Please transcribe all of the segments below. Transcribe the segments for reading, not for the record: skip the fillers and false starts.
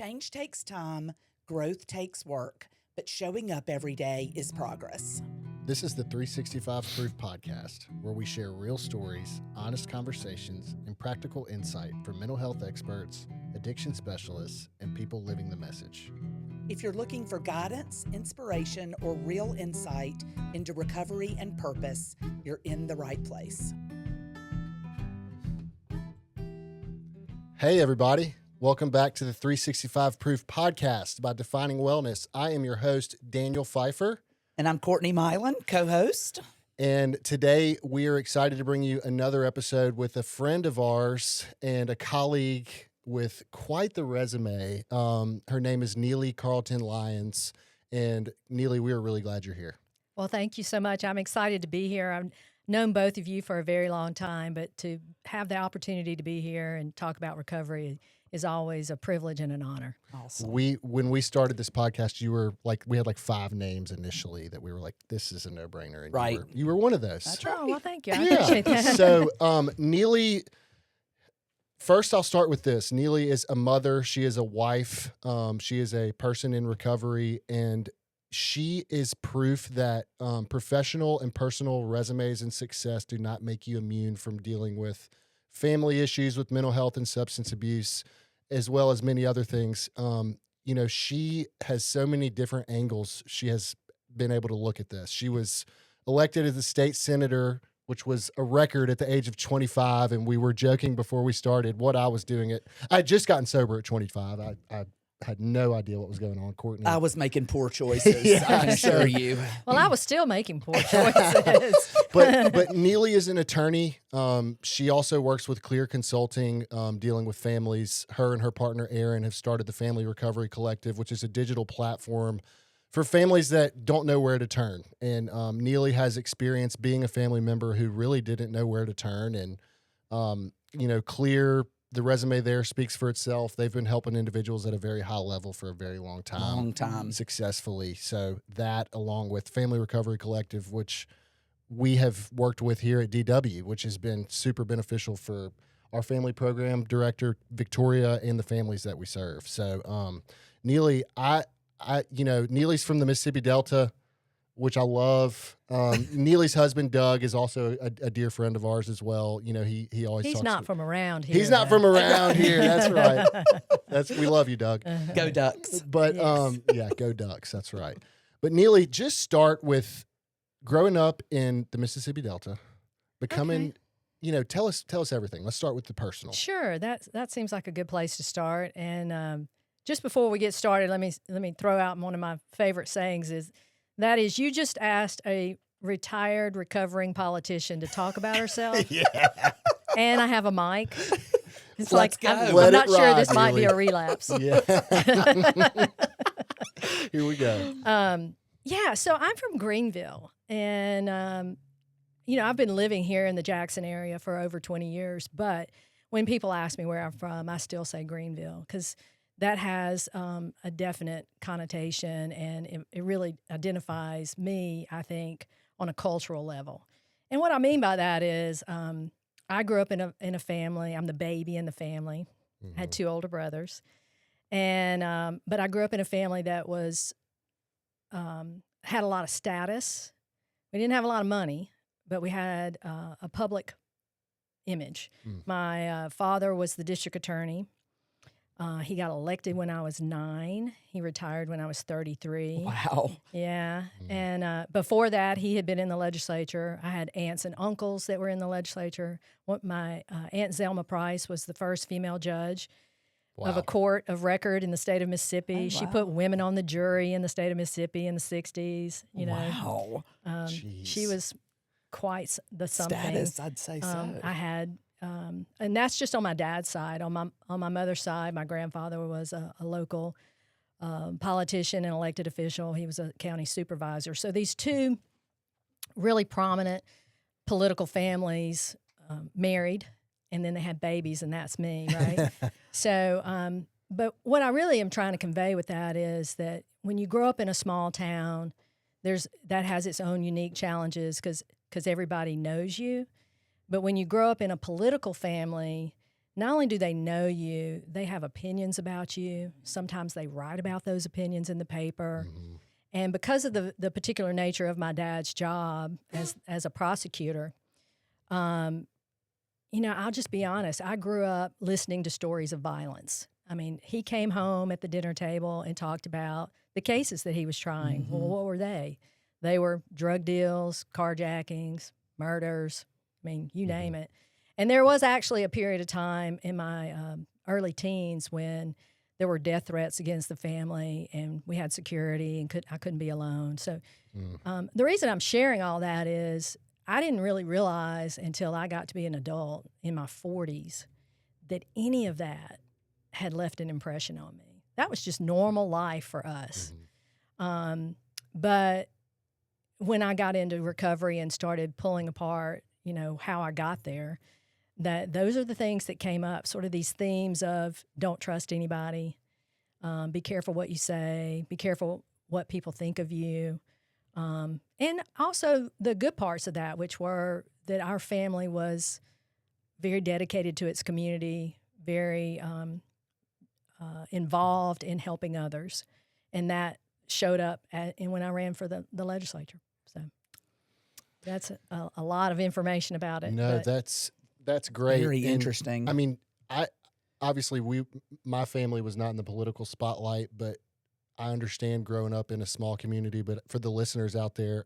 Change takes time, growth takes work, but showing up every day is progress. This is the 365 Proof Podcast, where we share real stories, honest conversations, and practical insight from mental health experts, addiction specialists, and people living the message. If you're looking for guidance, inspiration, or real insight into recovery and purpose, you're in the right place. Hey, everybody. Welcome back to the 365 Proof Podcast by Defining Wellness. I am your host, Daniel Phyfer. And I'm Courtney Milan, co-host. And today we are excited to bring you another episode with a friend of ours and a colleague with quite the resume. Her name is Neely Carlton Lyons. And Neely, we are really glad you're here. Well, thank you so much. I'm excited to be here. I've known both of you for a very long time, but to have the opportunity to be here and talk about recovery is always a privilege and an honor. Awesome. When we started this podcast, we had 5 names initially that we were like, this is a no-brainer. And right. You were one of those. That's right. Oh, well, thank you. I appreciate that. So, Neely, first I'll start with this. Neely is a mother. She is a wife. She is a person in recovery, and she is proof that professional and personal resumes and success do not make you immune from dealing with family issues with mental health and substance abuse, as well as many other things. She has so many different angles she has been able to look at this. She was elected as a state senator, which was a record at the age of 25, and we were joking before we started what I was doing. I had just gotten sober at 25. I had no idea what was going on, Courtney. I was making poor choices, Yeah. I assure you. Well, I was still making poor choices. But Neely is an attorney. She also works with Clere Consulting, dealing with families. Her and her partner, Aaron, have started the Family Recovery Collective, which is a digital platform for families that don't know where to turn. And Neely has experience being a family member who really didn't know where to turn. And, Clere, the resume there speaks for itself. They've been helping individuals at a very high level for a very long time. Successfully. So that, along with Family Recovery Collective, which we have worked with here at DW, which has been super beneficial for our family program director, Victoria, and the families that we serve. So, Neely, Neely's from the Mississippi Delta, which I love. Neely's husband, Doug, is also a dear friend of ours as well. He always He's talks not from around here. He's not from around here. That's right. We love you, Doug. Go Ducks. But Yes. Go Ducks. That's right. But Neely, just start with growing up in the Mississippi Delta, becoming, tell us everything. Let's start with the personal. Sure, that seems like a good place to start. And just before we get started, let me throw out one of my favorite sayings that is, you just asked a retired recovering politician to talk about herself. Yeah. And I have a mic. It's Let's go. I'm Let not it sure ride, this might be Neely. a relapse. Yeah. Here we go. So I'm from Greenville, and I've been living here in the Jackson area for over 20 years. But when people ask me where I'm from, I still say Greenville because that has a definite connotation, and it really identifies me, I think, on a cultural level. And what I mean by that is I grew up in a family. I'm the baby in the family. Mm-hmm. I had 2 older brothers. And but I grew up in a family that was had a lot of status. We didn't have a lot of money, but we had a public image. Mm. My father was the district attorney. He got elected when I was 9. He retired when I was 33. Wow. Yeah. And before that, he had been in the legislature. I had aunts and uncles that were in the legislature. My Aunt Zelma Price was the first female judge of a court of record in the state of Mississippi. Oh, She wow. put women on the jury in the state of Mississippi in the 60s. Wow. She was quite the something. Status, I'd say so. I had, and that's just on my dad's side. On my mother's side, my grandfather was a local politician and elected official. He was a county supervisor. So these 2 really prominent political families married, and then they had babies, and that's me, right? So, but what I really am trying to convey with that is that when you grow up in a small town, that has its own unique challenges because everybody knows you. But when you grow up in a political family, not only do they know you, they have opinions about you. Sometimes they write about those opinions in the paper. Mm-hmm. And because of the particular nature of my dad's job as a prosecutor, I'll just be honest. I grew up listening to stories of violence. I mean, he came home at the dinner table and talked about the cases that he was trying. Mm-hmm. Well, what were they? They were drug deals, carjackings, murders. I mean, you name it. And there was actually a period of time in my early teens when there were death threats against the family, and we had security, and I couldn't be alone. So the reason I'm sharing all that is I didn't really realize until I got to be an adult in my 40s that any of that had left an impression on me. That was just normal life for us. But when I got into recovery and started pulling apart, how I got there, that those are the things that came up, sort of these themes of don't trust anybody, be careful what you say, be careful what people think of you. And also the good parts of that, which were that our family was very dedicated to its community, very involved in helping others. And that showed up when I ran for the legislature. So that's a lot of information about it. No, that's great. Very And, interesting. I mean, my family was not in the political spotlight, but I understand growing up in a small community. But for the listeners out there,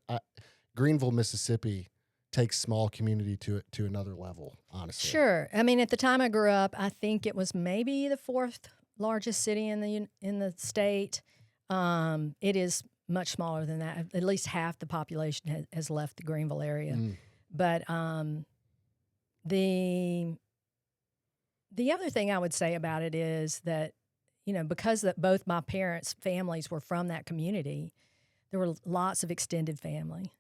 Greenville, Mississippi takes small community to another level, honestly. Sure. I mean, at the time I grew up, I think it was maybe the fourth largest city in the state. It is much smaller than that. At least half the population has left the Greenville area. But the other thing I would say about it is that, because both my parents' families were from that community, there were lots of extended family.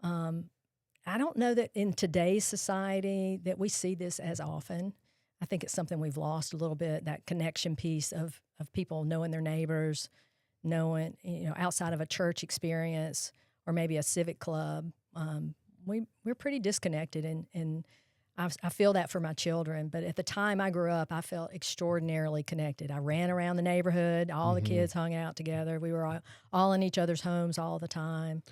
I don't know that in today's society that we see this as often. I think it's something we've lost a little bit, that connection piece of people knowing their neighbors, knowing, outside of a church experience or maybe a civic club. We're pretty disconnected, and I feel that for my children. But at the time I grew up, I felt extraordinarily connected. I ran around the neighborhood. All the kids hung out together. We were all in each other's homes all the time.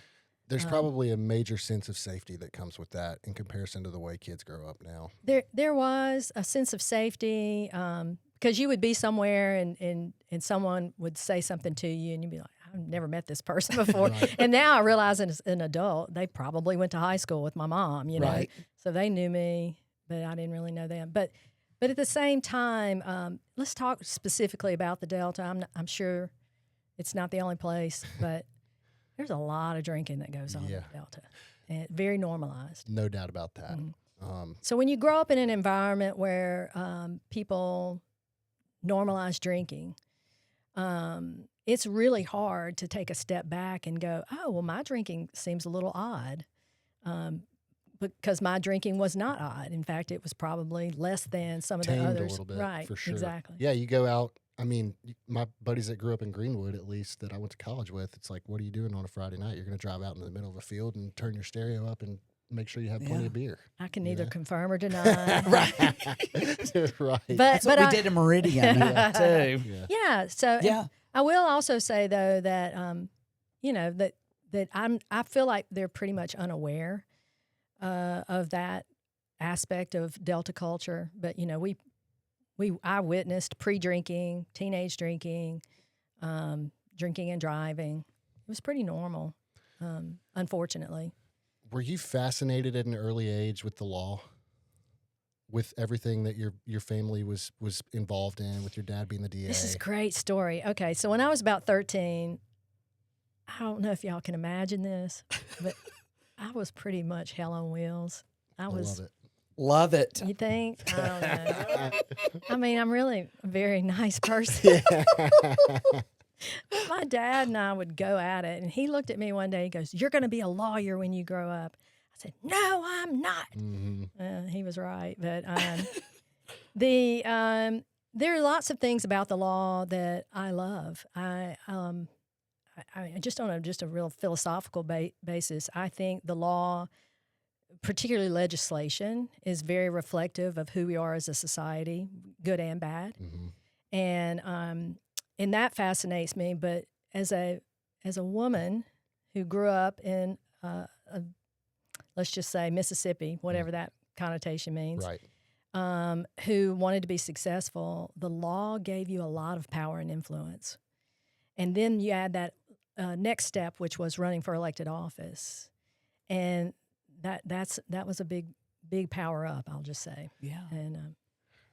There's probably a major sense of safety that comes with that in comparison to the way kids grow up now. There was a sense of safety because you would be somewhere and someone would say something to you and you'd be like, I've never met this person before. Right. And now I realize as an adult, they probably went to high school with my mom, Right. So they knew me, but I didn't really know them. But at the same time, let's talk specifically about the Delta. I'm sure it's not the only place, but there's a lot of drinking that goes on in the Delta, and very normalized. No doubt about that. Mm-hmm. So when you grow up in an environment where people normalize drinking, it's really hard to take a step back and go, oh, well, my drinking seems a little odd, because my drinking was not odd. In fact, it was probably less than some of the Tamed others. a little bit, right, for sure. Exactly. Yeah, you go out. I mean, my buddies that grew up in Greenwood, at least, that I went to college with, it's like, what are you doing on a Friday night? You're going to drive out in the middle of a field and turn your stereo up and make sure you have plenty of beer. I can neither confirm or deny. Right. Right. That's what we did in Meridian, too. Yeah. So I will also say, though, that, that I feel like they're pretty much unaware of that aspect of Delta culture. But, I witnessed pre-drinking, teenage drinking, drinking and driving. It was pretty normal, unfortunately. Were you fascinated at an early age with the law? With everything that your family was involved in, with your dad being the DA? This is a great story. Okay, so when I was about 13, I don't know if y'all can imagine this, but I was pretty much hell on wheels. I love it. Love it. You think? I don't know. I mean, I'm really a very nice person. My dad and I would go at it, and he looked at me one day. He goes, "You're going to be a lawyer when you grow up." I said, "No, I'm not." Mm-hmm. He was right, but there are lots of things about the law that I love. I just on a real philosophical basis, I think the law particularly legislation, is very reflective of who we are as a society, good and bad. And that fascinates me. But as a woman who grew up in, let's just say Mississippi, whatever that connotation means, Right. who wanted to be successful, the law gave you a lot of power and influence. And then you add that next step, which was running for elected office, and that was a big power up, I'll just say. Yeah. And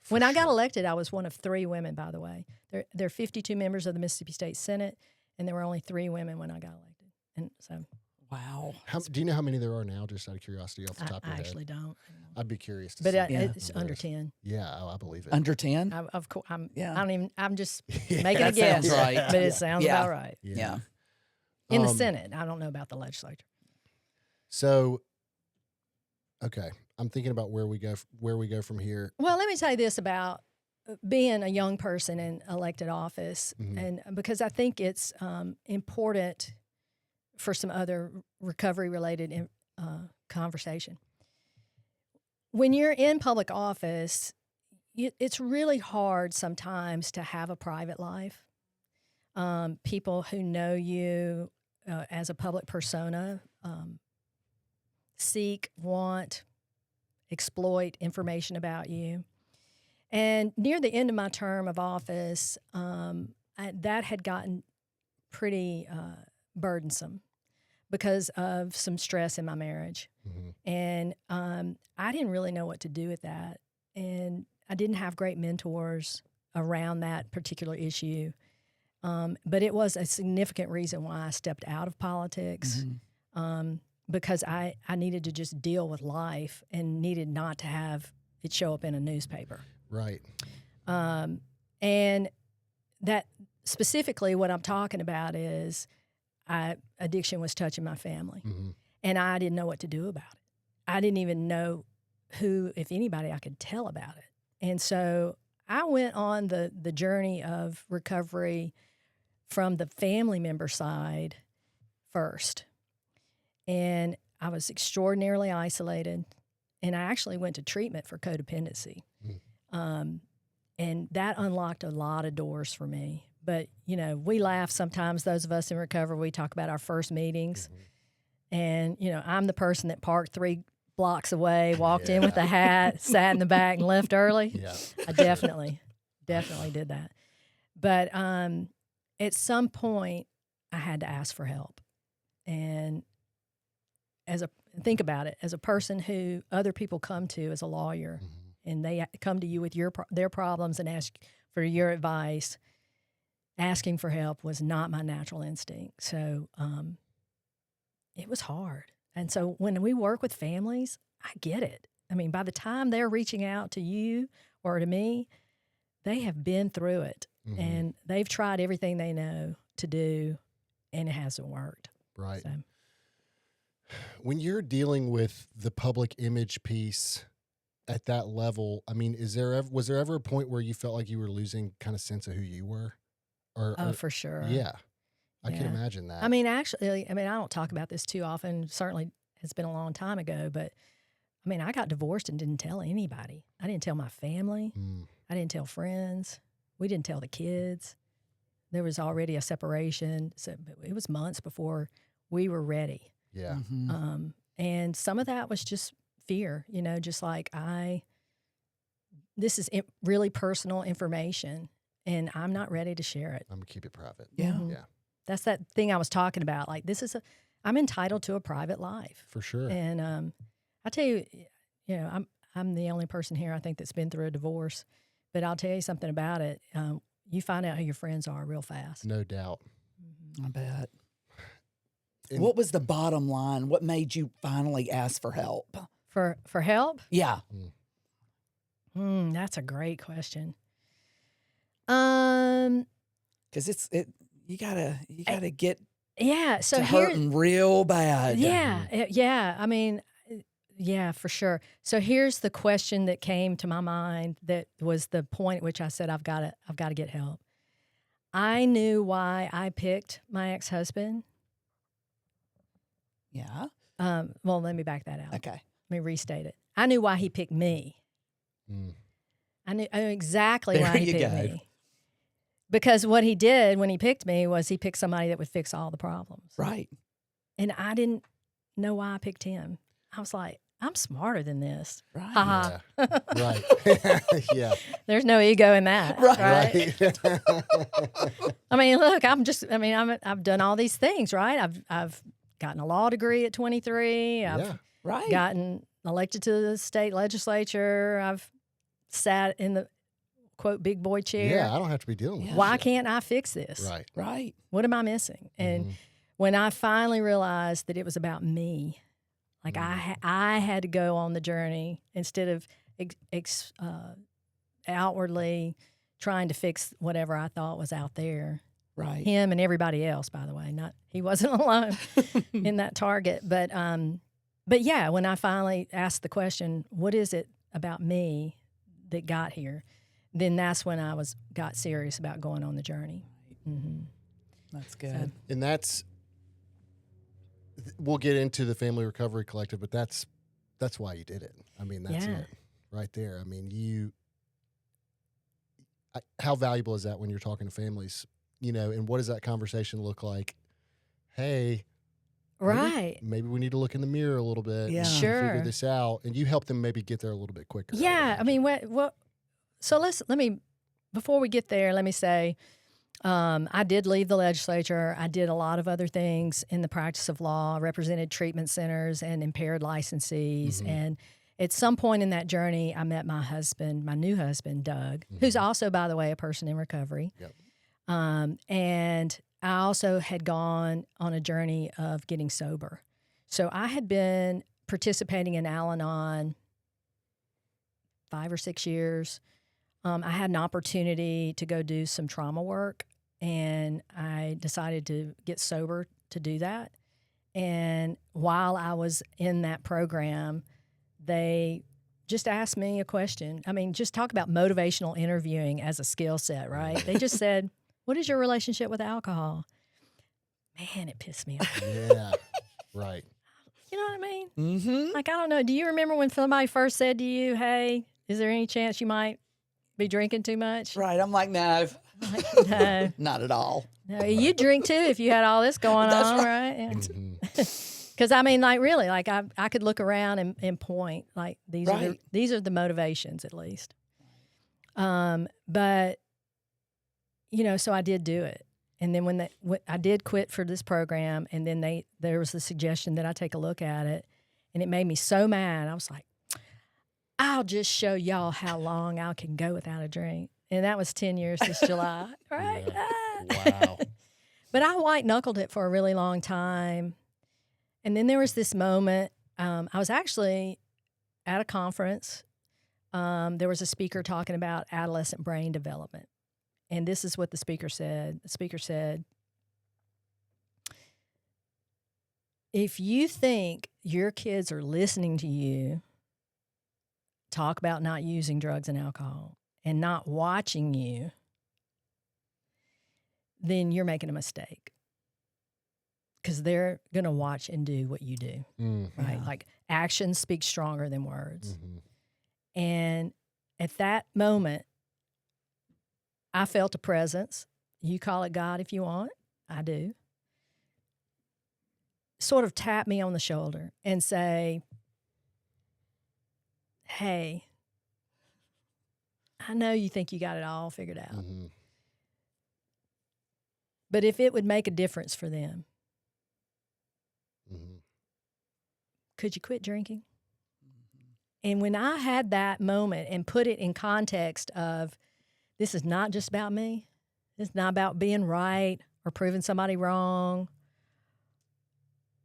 when I got elected, I was one of 3 women, by the way. There are 52 members of the Mississippi State Senate, and there were only 3 women when I got elected. And so, wow. Do you know how many there are now, just out of curiosity, off the top of your I head? actually don't. I'd be curious to But see. it's under 10. Yeah, I believe it. Under 10? Of course, I Yeah. don't even. I'm just Yeah. making a That guess, sounds right. but it sounds Yeah. about right. Yeah. In the Senate, I don't know about the legislature. So, okay, I'm thinking about where we go from here. Well, let me tell you this about being a young person in elected office, and because I think it's important for some other recovery-related conversation. When you're in public office, it's really hard sometimes to have a private life. People who know you as a public persona seek, want, exploit information about you. And near the end of my term of office, that had gotten pretty burdensome because of some stress in my marriage. And I didn't really know what to do with that. And I didn't have great mentors around that particular issue. But it was a significant reason why I stepped out of politics, because I needed to just deal with life and needed not to have it show up in a newspaper. Right. And that specifically what I'm talking about is addiction was touching my family. And I didn't know what to do about it. I didn't even know who, if anybody, I could tell about it. And so I went on the journey of recovery from the family member side first. And I was extraordinarily isolated. And I actually went to treatment for codependency. And that unlocked a lot of doors for me. But, you know, we laugh sometimes, those of us in recovery, we talk about our first meetings. And, you know, I'm the person that parked 3 blocks away, walked in with a hat, sat in the back, and left early. Yeah. I definitely did that. But at some point, I had to ask for help. And think about it, as a person who other people come to as a lawyer, and they come to you with their problems and ask for your advice, asking for help was not my natural instinct. So it was hard. And so when we work with families, I get it. I mean, by the time they're reaching out to you or to me, they have been through it. And they've tried everything they know to do, and it hasn't worked. Right. So. When you're dealing with the public image piece at that level, I mean, was there ever a point where you felt like you were losing kind of sense of who you were? Or For sure. Yeah. I can imagine that. I mean, actually, I don't talk about this too often. Certainly it's been a long time ago, but I mean, I got divorced and didn't tell anybody. I didn't tell my family. I didn't tell friends. We didn't tell the kids. There was already a separation. So it was months before we were ready. Yeah. And some of that was just fear, you know, just like this is really personal information and I'm not ready to share it. I'm going to keep it private. Yeah. Yeah. That's that thing I was talking about. Like, I'm entitled to a private life. For sure. And I tell you, you know, I'm the only person here I think that's been through a divorce, but I'll tell you something about it. You find out who your friends are real fast. No doubt. I bet. And what was the bottom line? What made you finally ask for help? For help? Yeah. That's a great question. Because you gotta get Yeah. So to here, hurting real bad. yeah. I mean, yeah, for sure. So here's the question that came to my mind. That was the point at which I said, I've got to get help. I knew why I picked my ex-husband. Yeah. Well, let me back that out. Okay. me restate it. I knew why he picked me. Mm. I knew exactly There why he you picked go. me. Because what he did when he picked me was he picked somebody that would fix all the problems. Right. And I didn't know why I picked him. I was like, I'm smarter than this. Right. Ha ha. Right. Yeah. There's no ego in that. Right. Right. I mean, look, I've done all these things, right? I've gotten a law degree at 23. I've Yeah. Right. gotten elected to the state legislature. I've sat in the quote big boy chair. Yeah. I don't have to be dealing with Yeah. this Why shit. can't I fix this? Right. Right. What am I missing? And when I finally realized that it was about me, like I had to go on the journey instead of outwardly trying to fix whatever I thought was out there. Right. Him and everybody else, by the way. He wasn't alone in that target. But yeah, when I finally asked the question, what is it about me that got here? Then that's when I got serious about going on the journey. Mm-hmm. That's good. And we'll get into the Family Recovery Collective, but that's why you did it. I mean, that's Yeah. it right there. I mean, how valuable is that when you're talking to families, and what does that conversation look like? Hey, Right. maybe we need to look in the mirror a little bit. Yeah. And Sure. figure this out. And you help them maybe get there a little bit quicker. Yeah. I mean, so let me, before we get there, let me say, I did leave the legislature. I did a lot of other things in the practice of law, represented treatment centers and impaired licensees. Mhm. And at some point in that journey, I met my new husband, Doug, who's also, by the way, a person in recovery. Yep. And I also had gone on a journey of getting sober. So I had been participating in Al-Anon 5 or 6 years. I had an opportunity to go do some trauma work, and I decided to get sober to do that. And while I was in that program, they just asked me a question. I mean, just talk about motivational interviewing as a skill set, right? They just said, what is your relationship with alcohol? Man, it pissed me off. Yeah. Right. You know what I mean? Mm-hmm. Like, I don't know. Do you remember when somebody first said to you, hey, is there any chance you might be drinking too much? Right. I'm like, no, Like, no. not at all. No, you'd drink too if you had all this going That's on, right. right? Mhm. Because I mean, like really, like I could look around and point like these Right. these are the motivations at least. But so I did do it, and then when I did quit for this program, and then there was the suggestion that I take a look at it, and it made me so mad. I was like, I'll just show y'all how long I can go without a drink. And that was 10 years this July, right? Wow. But I white-knuckled it for a really long time. And then there was this moment. I was actually at a conference. There was a speaker talking about adolescent brain development. And this is what the speaker said. The speaker said, if you think your kids are listening to you talk about not using drugs and alcohol and not watching you, then you're making a mistake. Because they're going to watch and do what you do, right? Yeah. Like actions speak stronger than words. Mhm. And at that moment, I felt a presence. You call it God if you want. I do. Sort of tap me on the shoulder and say, hey, I know you think you got it all figured out. Mhm. But if it would make a difference for them, Mhm. could you quit drinking? And when I had that moment and put it in context of this is not just about me, it's not about being right or proving somebody wrong.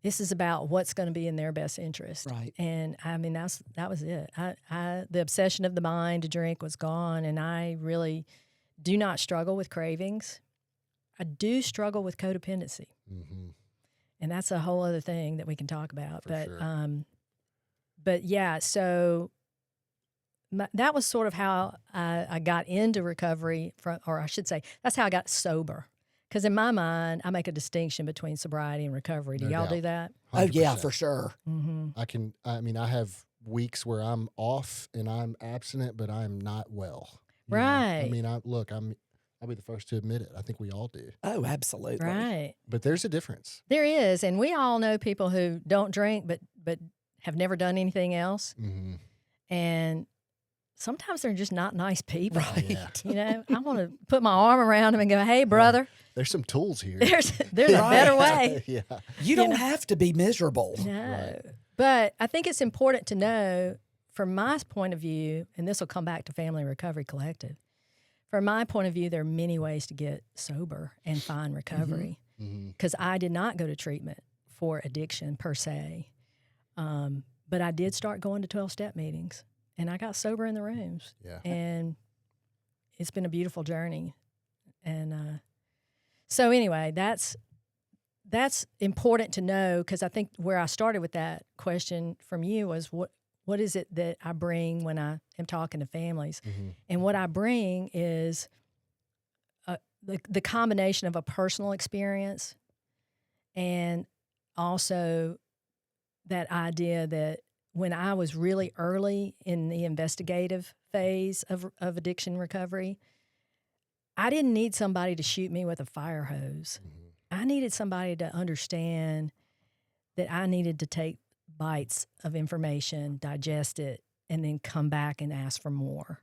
This is about what's going to be in their best interest. Right. And I mean, that was it. The obsession of the mind to drink was gone, and I really do not struggle with cravings. I do struggle with codependency. Mhm. And that's a whole other thing that we can talk about. For sure. But yeah, so that was sort of how I got into recovery, or I should say, that's how I got sober. Because in my mind, I make a distinction between sobriety and recovery. Do No y'all doubt. do that? Oh, yeah, 100%. for sure. Mm-hmm. I have weeks where I'm off and I'm abstinent, but I'm not well. You know? Right. I mean, I'll be the first to admit it. I think we all do. Oh, absolutely. Right. But there's a difference. There is. And we all know people who don't drink, but have never done anything else. Mm-hmm. And sometimes they're just not nice people. Right. Yeah. You know, I want to put my arm around them and go, hey, brother, There's some tools here. there's a better way. Yeah. You don't have to be miserable. No. Right. But I think it's important to know, from my point of view, and this will come back to Family Recovery Collective, from my point of view, there are many ways to get sober and find recovery. Because I did not go to treatment for addiction per se. But I did start going to 12-step meetings, and I got sober in the rooms. Yeah. And it's been a beautiful journey. And so anyway, that's important to know, because I think where I started with that question from you was what is it that I bring when I am talking to families? Mm-hmm. And what I bring is the combination of a personal experience and also that idea that when I was really early in the investigative phase of addiction recovery, I didn't need somebody to shoot me with a fire hose. I needed somebody to understand that I needed to take bites of information, digest it, and then come back and ask for more.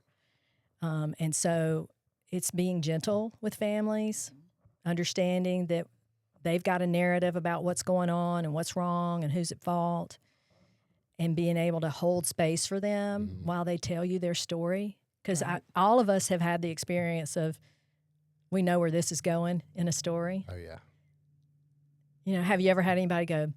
And so it's being gentle with families, understanding that they've got a narrative about what's going on and what's wrong and who's at fault, and being able to hold space for them while they tell you their story. Because all of us have had the experience of, we know where this is going in a story. Oh, yeah. You know, have you ever had anybody go,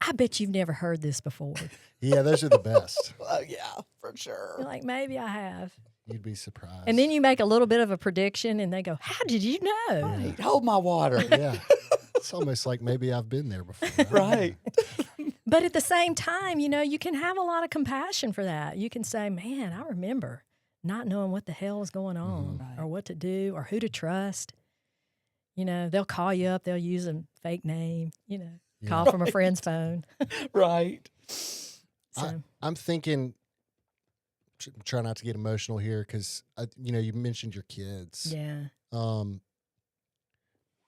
I bet you've never heard this before? Yeah, those are the best. Oh, yeah, for sure. You're like, maybe I have. You'd be surprised. And then you make a little bit of a prediction and they go, how did you know? Right. Hold my water. Yeah. It's almost like maybe I've been there before. Right. But at the same time, you know, you can have a lot of compassion for that. You can say, man, I remember not knowing what the hell is going on or what to do or who to trust. You know, they'll call you up, they'll use a fake name, you know, call from a friend's phone. Right. So, I'm thinking, try not to get emotional here because, you know, you mentioned your kids. yeah.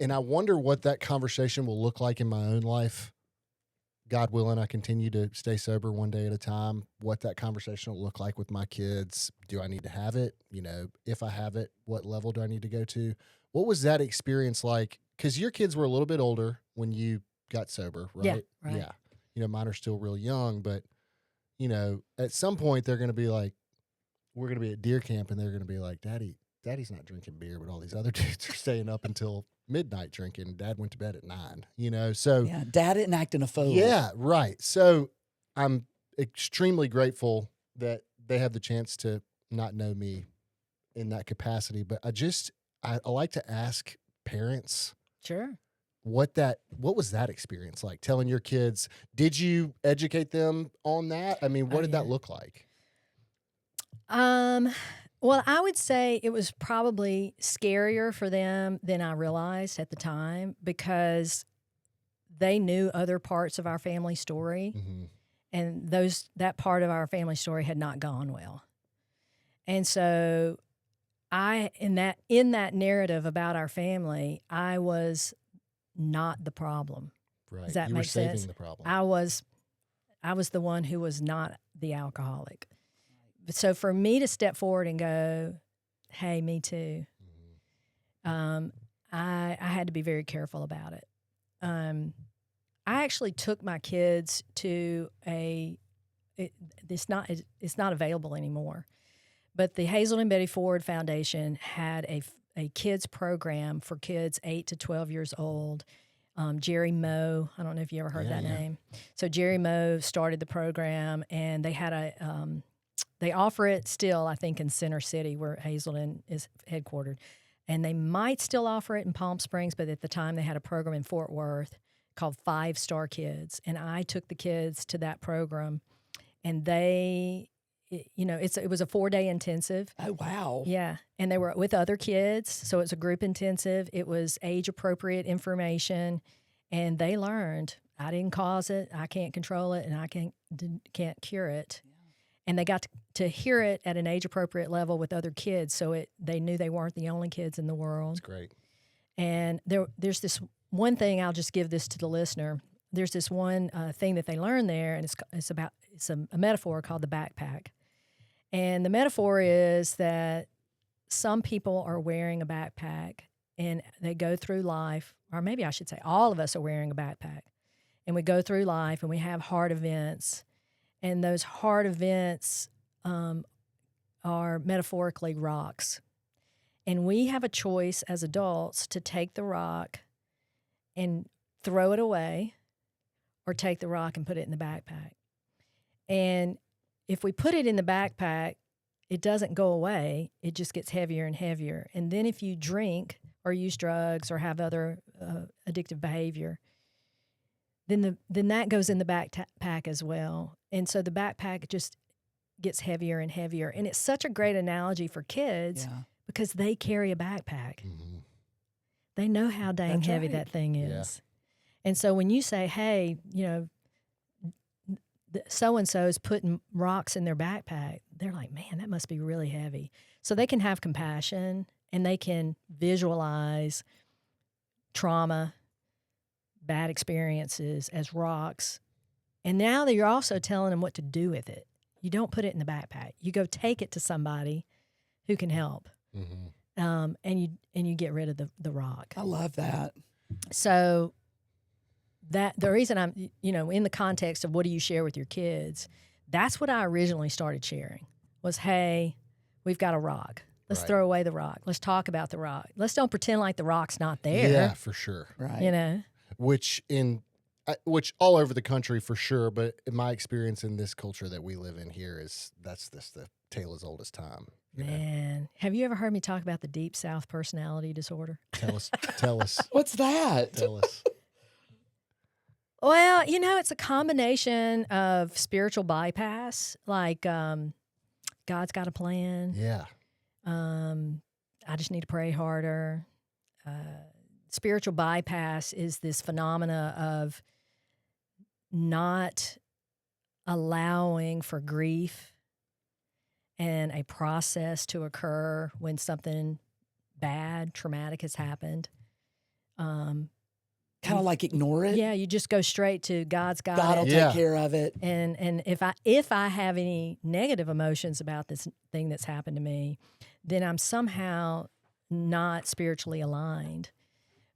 And I wonder what that conversation will look like in my own life. God willing, I continue to stay sober one day at a time. What that conversation will look like with my kids. Do I need to have it? You know, if I have it, what level do I need to go to? What was that experience like? Because your kids were a little bit older when you got sober, right? Yeah, right. Yeah. You know, mine are still real young, but, you know, at some point they're going to be like, we're going to be at deer camp and they're going to be like, Daddy's not drinking beer, but all these other dudes are staying up until midnight drinking. Dad went to bed at 9, you know? So Yeah, Dad isn't acting a fool. yeah, right. So I'm extremely grateful that they have the chance to not know me in that capacity. But I like to ask parents, Sure. what was that experience like? Telling your kids, did you educate them on that? I mean, what did that look like? Well, I would say it was probably scarier for them than I realized at the time, because they knew other parts of our family story, and that part of our family story had not gone well. And so in that narrative about our family, I was not the problem. Right. Does that you were make saving sense? the problem. I was the one who was not the alcoholic. So for me to step forward and go, hey, me too, I had to be very careful about it. I actually took my kids to it's not available anymore, but the Hazel and Betty Ford Foundation had a kids program for kids 8 to 12 years old. Jerry Moe, I don't know if you ever heard that name. So Jerry Moe started the program, and they had they offer it still, I think, in Center City, where Hazelden is headquartered. And they might still offer it in Palm Springs, but at the time they had a program in Fort Worth called 5 Star Kids. And I took the kids to that program, and it was a 4-day intensive. Oh, wow. Yeah. And they were with other kids. So it's a group intensive. It was age-appropriate information, and they learned I didn't cause it, I can't control it, and I can't cure it. And they got to hear it at an age-appropriate level with other kids, so they knew they weren't the only kids in the world. That's great. And there's this one thing, I'll just give this to the listener. There's this one thing that they learn there, and it's a metaphor called the backpack. And the metaphor is that some people are wearing a backpack, and they go through life, or maybe I should say all of us are wearing a backpack. And we go through life, and we have hard events. And those hard events are metaphorically rocks. And we have a choice as adults to take the rock and throw it away, or take the rock and put it in the backpack. And if we put it in the backpack, it doesn't go away. It just gets heavier and heavier. And then if you drink or use drugs or have other addictive behavior, then that goes in the backpack as well. And so the backpack just gets heavier and heavier. And it's such a great analogy for kids because they carry a backpack. Mm-hmm. They know how dang heavy that thing is. Yeah. And so when you say, hey, so-and-so is putting rocks in their backpack, they're like, man, that must be really heavy. So they can have compassion, and they can visualize trauma, bad experiences as rocks. And now that you're also telling them what to do with it. You don't put it in the backpack. You go take it to somebody who can help. Mm-hmm. And you get rid of the rock. I love that. So that the reason I'm, in the context of what do you share with your kids, that's what I originally started sharing was, hey, we've got a rock. Let's throw away the rock. Let's talk about the rock. Let's don't pretend like the rock's not there. Yeah, for sure. Right. Which all over the country for sure, but in my experience in this culture that we live in here that's the tale as old as time. Man, have you ever heard me talk about the Deep South personality disorder? Tell us. What's that? Tell us. Well, it's a combination of spiritual bypass, like God's got a plan. Yeah. I just need to pray harder. Spiritual bypass is this phenomena of not allowing for grief and a process to occur when something bad, traumatic has happened. Kind of like ignore it. Yeah, you just go straight to God's got God it. will take care of it. And if I have any negative emotions about this thing that's happened to me, then I'm somehow not spiritually aligned,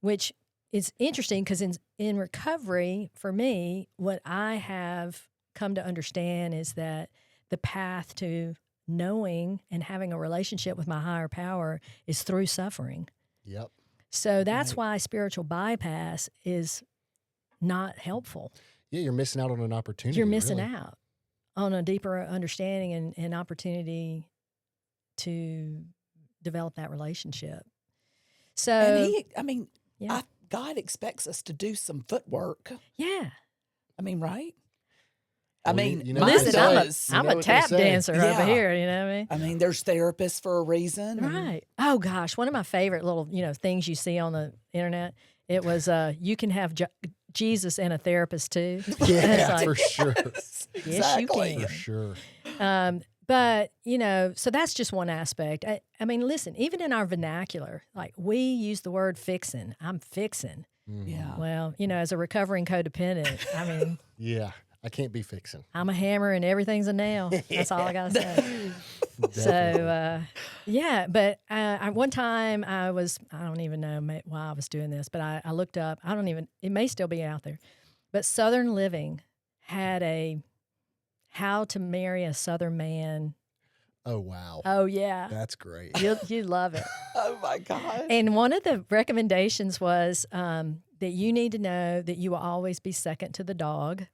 which is interesting because in recovery, for me, what I have come to understand is that the path to knowing and having a relationship with my higher power is through suffering. Yep. So that's why spiritual bypass is not helpful. Yeah, you're missing out on an opportunity. You're missing out on a deeper understanding and opportunity to develop that relationship. So, and God expects us to do some footwork. Yeah. Right? Listen, I'm a tap dancer over here, you know what I mean? There's therapists for a reason. Right. Oh, gosh. One of my favorite little, things you see on the internet, it was you can have Jesus and a therapist too. Yeah, for sure. Yes, you can. For sure. But, so that's just one aspect. Listen, even in our vernacular, like we use the word fixing. I'm fixing. Mm-hmm. Yeah. Well, as a recovering codependent, yeah. I can't be fixing. I'm a hammer and everything's a nail. That's all I got to say. So, but one time I don't even know why I was doing this, but I looked up, it may still be out there, but Southern Living had a how to marry a Southern man. Oh, wow. Oh, yeah. That's great. You'd love it. Oh, my God. And one of the recommendations was that you need to know that you will always be second to the dog.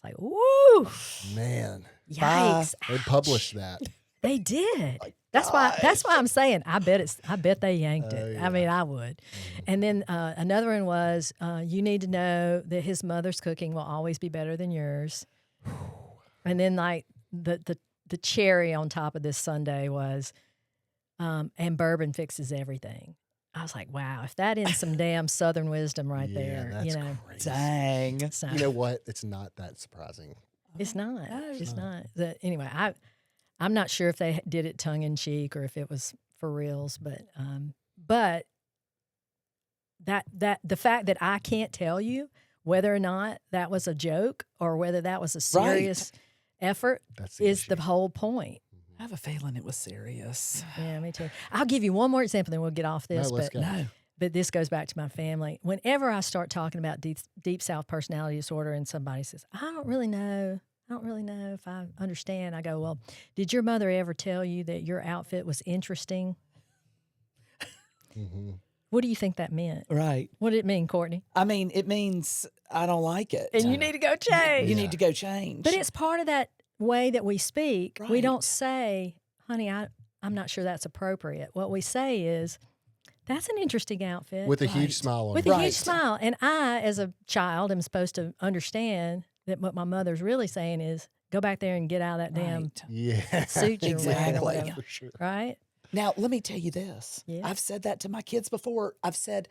Like, woo, man, yikes! They published that. They did. That's why I'm saying I bet they yanked it. Yeah. I would. Mm-hmm. And then another one was you need to know that his mother's cooking will always be better than yours. And then like the cherry on top of this sundae was and bourbon fixes everything. I was like, wow, if that is some damn Southern wisdom right there, that's crazy. Dang. So, you know what? It's not that surprising. It's not. No. It's not. Anyway, I'm not sure if they did it tongue in cheek or if it was for reals, but that the fact that I can't tell you whether or not that was a joke or whether that was a serious effort is the whole point. I have a feeling it was serious. Yeah, me too. I'll give you one more example, then we'll get off this. No, let's go. But this goes back to my family. Whenever I start talking about deep South personality disorder and somebody says, I don't really know if I understand, I go, well, did your mother ever tell you that your outfit was interesting? Mm-hmm. What do you think that meant? Right. What did it mean, Courtney? I mean, it means I don't like it. And you need to go change. You need to go change. But it's part of that way that we speak. We Right. don't say, honey, I'm not sure that's appropriate. What we say is, that's an interesting outfit. With a huge smile on With it. a huge smile. And I, as a child, am supposed to understand that what my mother's really saying is, go back there and get out of that damn Yeah. suit you're wearing or Exactly. whatever, For sure. right? Now, let me tell you this. Yeah. I've said that to my kids before. I've said,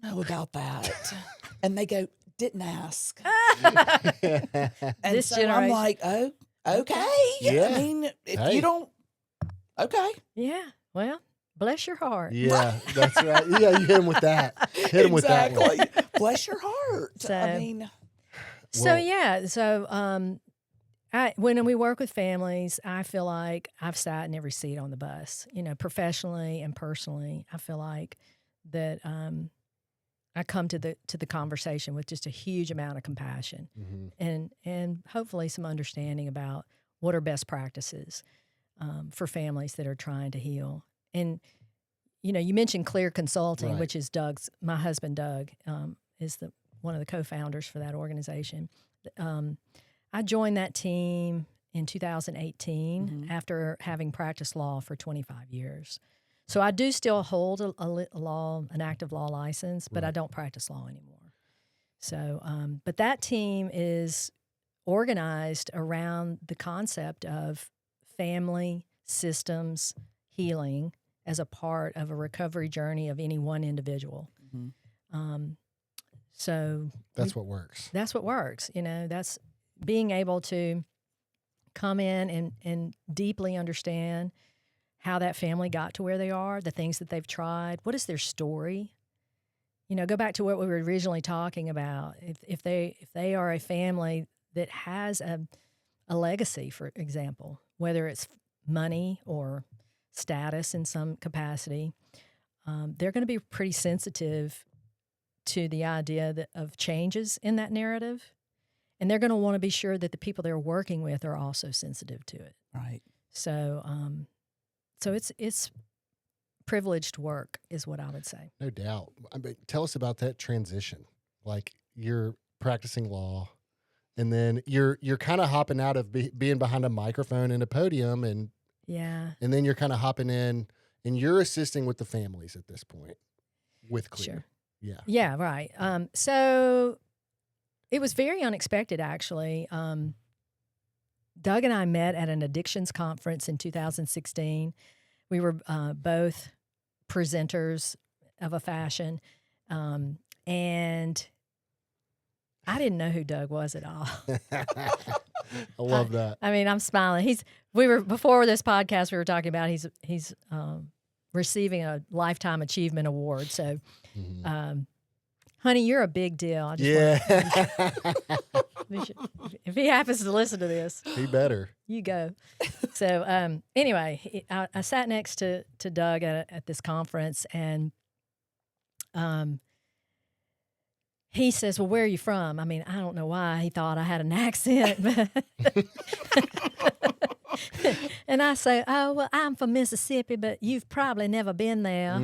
I don't know about that. And they go, didn't ask. And This so I'm generation. like, oh, okay. Yeah. I mean, if Hey. you don't, okay. Yeah. Well, bless your heart. Yeah, that's right. Yeah, you hit him with that. Hit him with that one. Exactly. Bless your heart. So- I mean, When we work with families, I feel like I've sat in every seat on the bus, professionally and personally. I feel like that I come to the conversation with just a huge amount of compassion and hopefully some understanding about what are best practices for families that are trying to heal. And you mentioned Clere Consulting, Right. which is my husband Doug is one of the co-founders for that organization. I joined that team in 2018 after having practiced law for 25 years. So I do still hold an active law license, but I don't practice law anymore. So, but that team is organized around the concept of family systems healing as a part of a recovery journey of any one individual. So That's what works. that's what works. That's being able to come in and deeply understand how that family got to where they are, the things that they've tried, what is their story. Go back to what we were originally talking about. If they are a family that has a legacy, for example, whether it's money or status in some capacity, they're going to be pretty sensitive to the idea of changes in that narrative. And they're going to want to be sure that the people they're working with are also sensitive to it. right. So, so it's privileged work is what I would say. No doubt. I mean, tell us about that transition. Like you're practicing law, and then you're kind of hopping out of being behind a microphone and a podium, and then you're kind of hopping in, and you're assisting with the families at this point with Clere. Sure. Yeah. Yeah, right. So it was very unexpected, actually. Doug and I met at an addictions conference in 2016. We were both presenters of a fashion, and I didn't know who Doug was at all. I love that. I mean, I'm smiling. Before this podcast, we were talking about he's receiving a Lifetime Achievement Award. So, honey, you're a big deal. If he happens to listen to this, He better. you go. So anyway, I sat next to Doug at this conference, and he says, well, where are you from? I mean, I don't know why he thought I had an accent. And I say, oh, well, I'm from Mississippi, but you've probably never been there.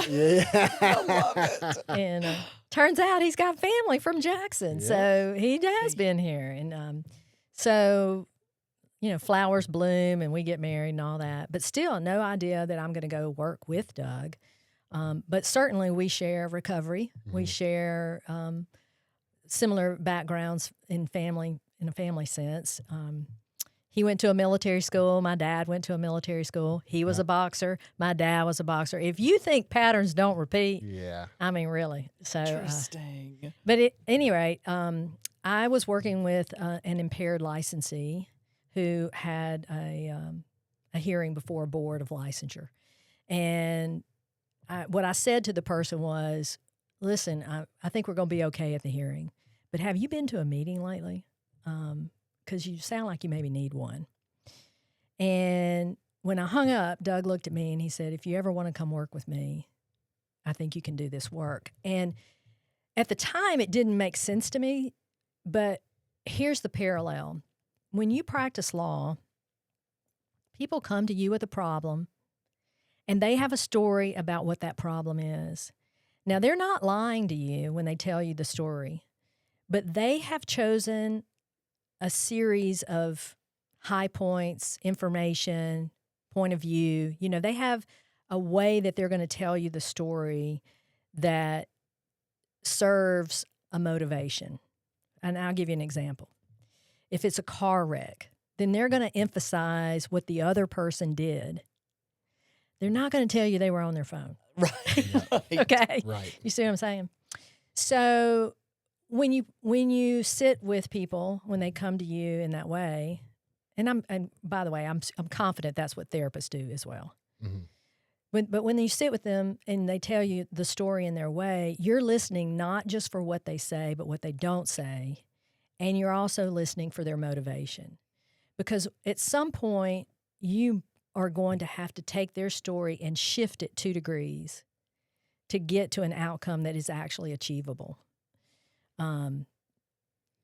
Yeah. I love it. And turns out he's got family from Jackson. Yeah. So he has been here. And so, flowers bloom and we get married and all that. But still, no idea that I'm going to go work with Doug. But certainly we share recovery. We share similar backgrounds in a family sense. He went to a military school. My dad went to a military school. He was a boxer. My dad was a boxer. If you think patterns don't repeat, Yeah. I mean, really. So, Interesting. but at any rate, I was working with an impaired licensee who had a hearing before a board of licensure. And what I said to the person was, listen, I think we're going to be okay at the hearing, but have you been to a meeting lately? Because you sound like you maybe need one. And when I hung up, Doug looked at me and he said, if you ever want to come work with me, I think you can do this work. And at the time, it didn't make sense to me, but here's the parallel. When you practice law, people come to you with a problem, and they have a story about what that problem is. Now, they're not lying to you when they tell you the story, but they have chosen a series of high points, information, point of view. You know, they have a way that they're going to tell you the story that serves a motivation. And I'll give you an example. If it's a car wreck, then they're going to emphasize what the other person did. They're not going to tell you they were on their phone. Right. Okay? Right. You see what I'm saying? So when you sit with people, when they come to you in that way, and by the way, I'm confident that's what therapists do as well. Mm-hmm. But when you sit with them and they tell you the story in their way, you're listening not just for what they say, but what they don't say. And you're also listening for their motivation. Because at some point, you are going to have to take their story and shift it 2 degrees to get to an outcome that is actually achievable. And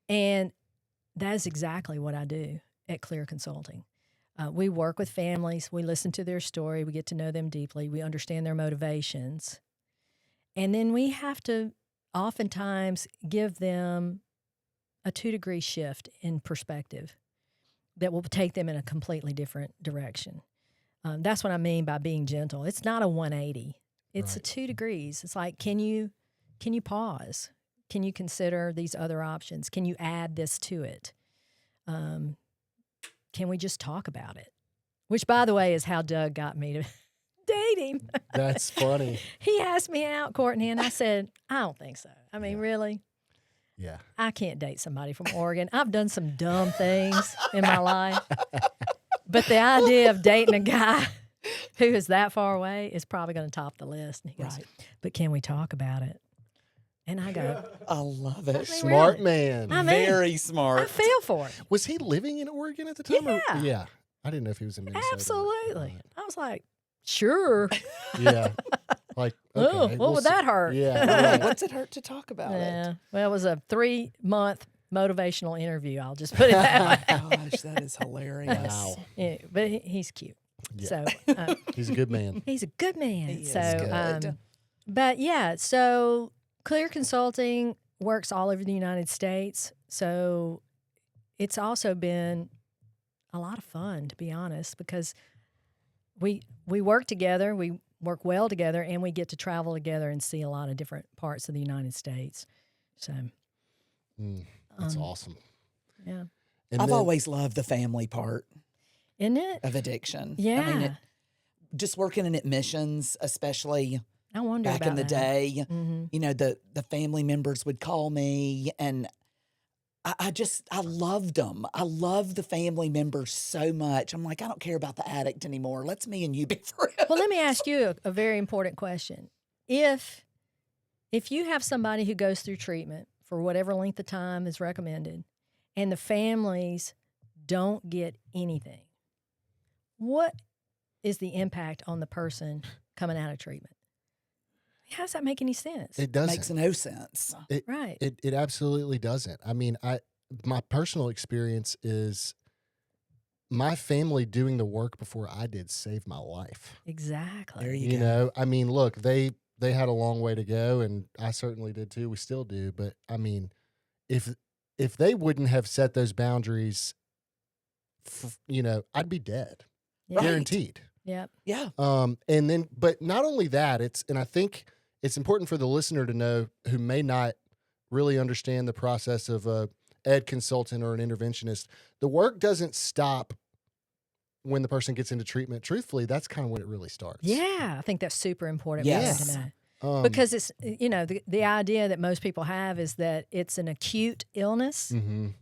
that is exactly what I do at Clere Consulting. We work with families. We listen to their story. We get to know them deeply. We understand their motivations. And then we have to oftentimes give them a 2-degree shift in perspective that will take them in a completely different direction. That's what I mean by being gentle. It's not a 180. It's a 2 degrees. It's like, can you pause? Can you consider these other options? Can you add this to it? Can we just talk about it? Which, by the way, is how Doug got me to date him. That's funny. He asked me out, Courtney, and I said, I don't think so. I mean, really? Yeah. I can't date somebody from Oregon. I've done some dumb things in my life. But the idea of dating a guy who is that far away is probably going to top the list. And he goes, but can we talk about it? And I go, I love it. Smart man. I mean, Very smart. I feel for it. Was he living in Oregon at the time? Yeah. Yeah. I didn't know if he was in Minnesota. Absolutely. I was like, sure. Yeah. Like, okay, Oh, what would that hurt? Yeah. Right. What's it hurt to talk about Yeah. it? Well, it was a 3-month motivational interview. I'll just put it that way. Gosh, that is hilarious. Wow. Yeah, but he's cute. Yeah. So He's a good man. he's a good man. He is so, good. But yeah, so Clere Consulting works all over the United States. So it's also been a lot of fun, to be honest, because we work together, we work well together, and we get to travel together and see a lot of different parts of the United States. So That's awesome. yeah, And I've then- always loved the family part isn't it? of addiction. Yeah. I mean, just working in admissions, especially I wonder back about in the that. day, Mm-hmm. you know, the family members would call me, and I loved them. I love the family members so much. I'm like, I don't care about the addict anymore. Let's me and you be friends. Well, let me ask you a very important question. If you have somebody who goes through treatment for whatever length of time is recommended, and the families don't get anything, what is the impact on the person coming out of treatment? How does that make any sense? It doesn't. Makes no sense. Right. It absolutely doesn't. I mean, my personal experience is my family doing the work before I did saved my life. Exactly. There You know, I mean, look, they had a long way to go, and I certainly did too. We still do, but I mean, if they wouldn't have set those boundaries, you know, I'd be dead, Yeah. guaranteed. Yep. Yeah. And then, but not only that, and I think it's important for the listener to know who may not really understand the process of a ed consultant or an interventionist. The work doesn't stop when the person gets into treatment. Truthfully, that's kind of when it really starts. Yeah, I think that's super important for Yes. them to know. Because it's, the idea that most people have is that it's an acute illness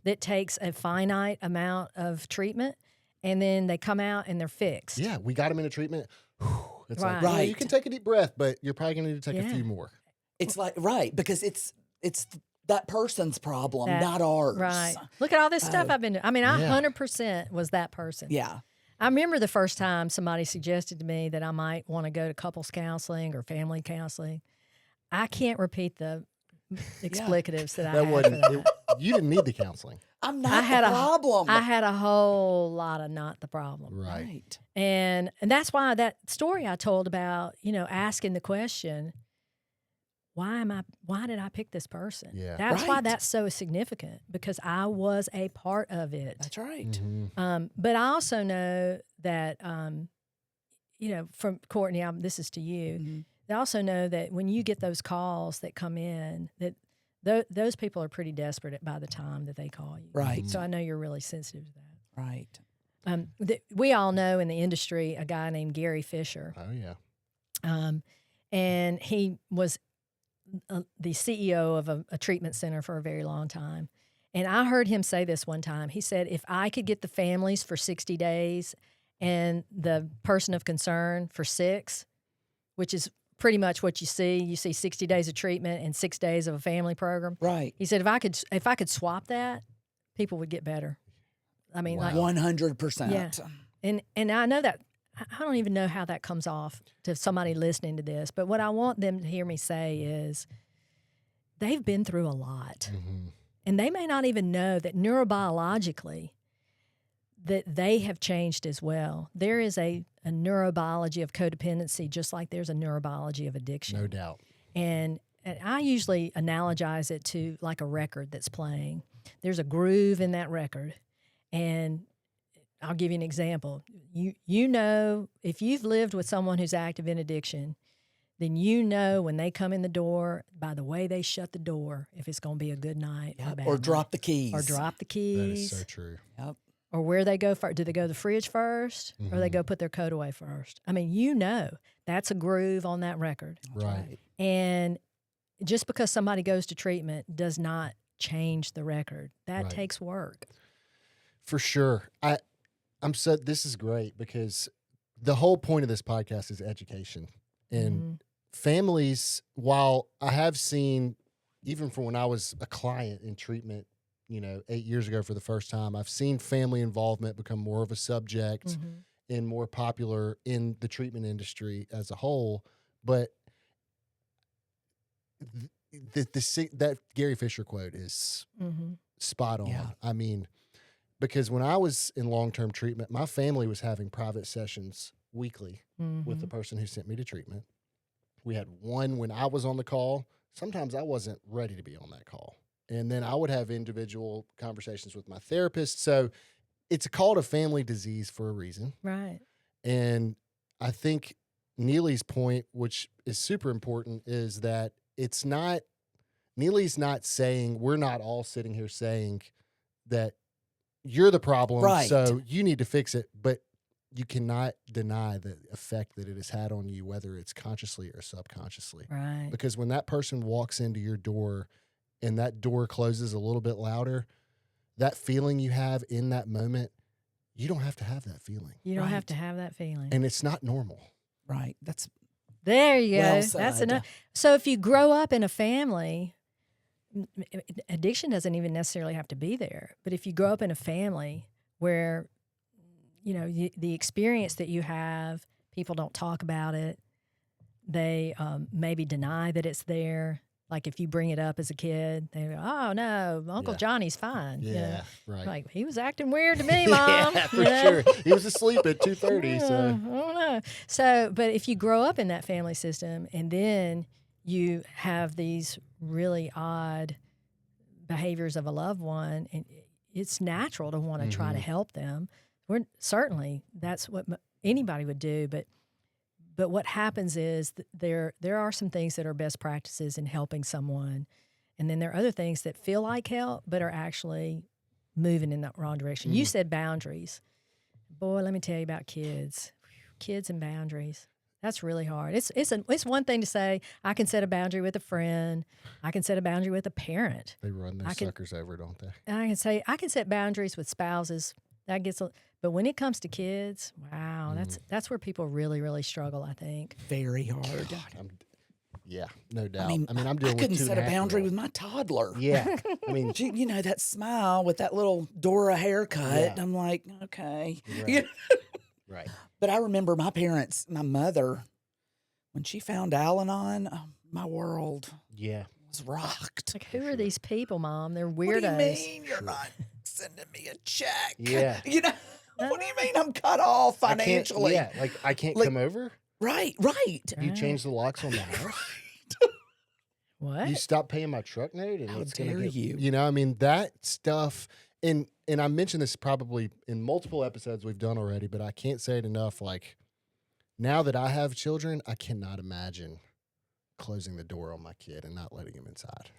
that takes a finite amount of treatment, and then they come out and they're fixed. Yeah, we got them into treatment. It's like, Right. you can take a deep breath, but you're probably going to need to take a few more. It's like, because it's that person's problem, not ours. Right. Look at all this stuff I've been doing. I mean, I 100% was that person. Yeah. I remember the first time somebody suggested to me that I might want to go to couples counseling or family counseling. I can't repeat the explicatives that I had for that. You didn't need the counseling. I'm not the problem. I had a whole lot of not the problem. Right. And that's why that story I told about, asking the question, why did I pick this person? Yeah. That's why that's so significant, because I was a part of it. That's right. Mm-hmm. But I also know that, from Courtney, this is to you. Mm-hmm. I also know that when you get those calls that come in, that those people are pretty desperate by the time that they call you. Right. So I know you're really sensitive to that. Right. We all know in the industry a guy named Gary Phyfer. Oh, yeah. And he was the CEO of a treatment center for a very long time. And I heard him say this one time. He said, if I could get the families for 60 days and the person of concern for 6, which is pretty much what you see 60 days of treatment and 6 days of a family program. Right. He said, if I could swap that, people would get better. I mean, like 100%. Yeah. And I know that, I don't even know how that comes off to somebody listening to this, but what I want them to hear me say is they've been through a lot. Mm-hmm. And they may not even know that neurobiologically that they have changed as well. There is a neurobiology of codependency, just like there's a neurobiology of addiction. No doubt. And I usually analogize it to like a record that's playing. There's a groove in that record. And I'll give you an example. You know, if you've lived with someone who's active in addiction, then you know when they come in the door, by the way they shut the door, if it's going to be a good night or a bad Or night. drop the keys. Or drop the That keys. is so true. Yep. Or where they go first. Do they go to the fridge first or they go put their coat away first? I mean, that's a groove on that record. Right. And just because somebody goes to treatment does not change the record. That takes work. For sure. This is great because the whole point of this podcast is education. And families, while I have seen, even from when I was a client in treatment, 8 years ago for the first time, I've seen family involvement become more of a subject and more popular in the treatment industry as a whole. But that Gary Phyfer quote is spot on. Yeah. I mean, because when I was in long-term treatment, my family was having private sessions weekly with the person who sent me to treatment. We had one when I was on the call. Sometimes I wasn't ready to be on that call. And then I would have individual conversations with my therapist. So it's called a family disease for a reason. Right. And I think Neely's point, which is super important, is that Neely's not saying, we're not all sitting here saying that you're the problem, so you need to fix it. But you cannot deny the effect that it has had on you, whether it's consciously or subconsciously. Right. Because when that person walks into your door and that door closes a little bit louder, that feeling you have in that moment, you don't have to have that feeling. You don't have to have that feeling. And it's not normal. Right. There you go. Well That's said. enough. So if you grow up in a family, addiction doesn't even necessarily have to be there. But if you grow up in a family where, the experience that you have, people don't talk about it. They maybe deny that it's there. Like if you bring it up as a kid, they go, "Oh no, Uncle Johnny's fine." Yeah, right. Like he was acting weird to me, Mom. Yeah, for sure. He was asleep at 2:30. So I don't know. So, but if you grow up in that family system and then you have these really odd behaviors of a loved one, and it's natural to want to try to help them. That's what anybody would do, but what happens is there are some things that are best practices in helping someone, and then there are other things that feel like help but are actually moving in the wrong direction. You said boundaries. Boy, let me tell you about kids and boundaries. That's really hard. It's one thing to say I can set a boundary with a friend, I can set a boundary with a parent. They run those suckers over, don't they? And I can say I can set boundaries with spouses. That gets, but when it comes to kids, wow, that's where people really, really struggle. I think Very hard. Yeah, no doubt. I mean, I'm dealing I couldn't with set a boundary with my toddler. Yeah, I mean, You know, that smile with that little Dora haircut. Yeah. I'm like, okay. Right. Right. But I remember my parents, my mother, when she found Al-Anon, my world Yeah. was rocked. like, who are these people, Mom? They're What weirdos. do you mean you're not sending me a check? Yeah. You know, what do you mean I'm cut off financially? I can't Like- come over. Right. You change the locks on the house. What? You stop paying my truck note, and How it's gonna dare get, you. You know, I mean, that stuff, and I mentioned this probably in multiple episodes we've done already, but I can't say it enough. Like, now that I have children, I cannot imagine closing the door on my kid and not letting him inside.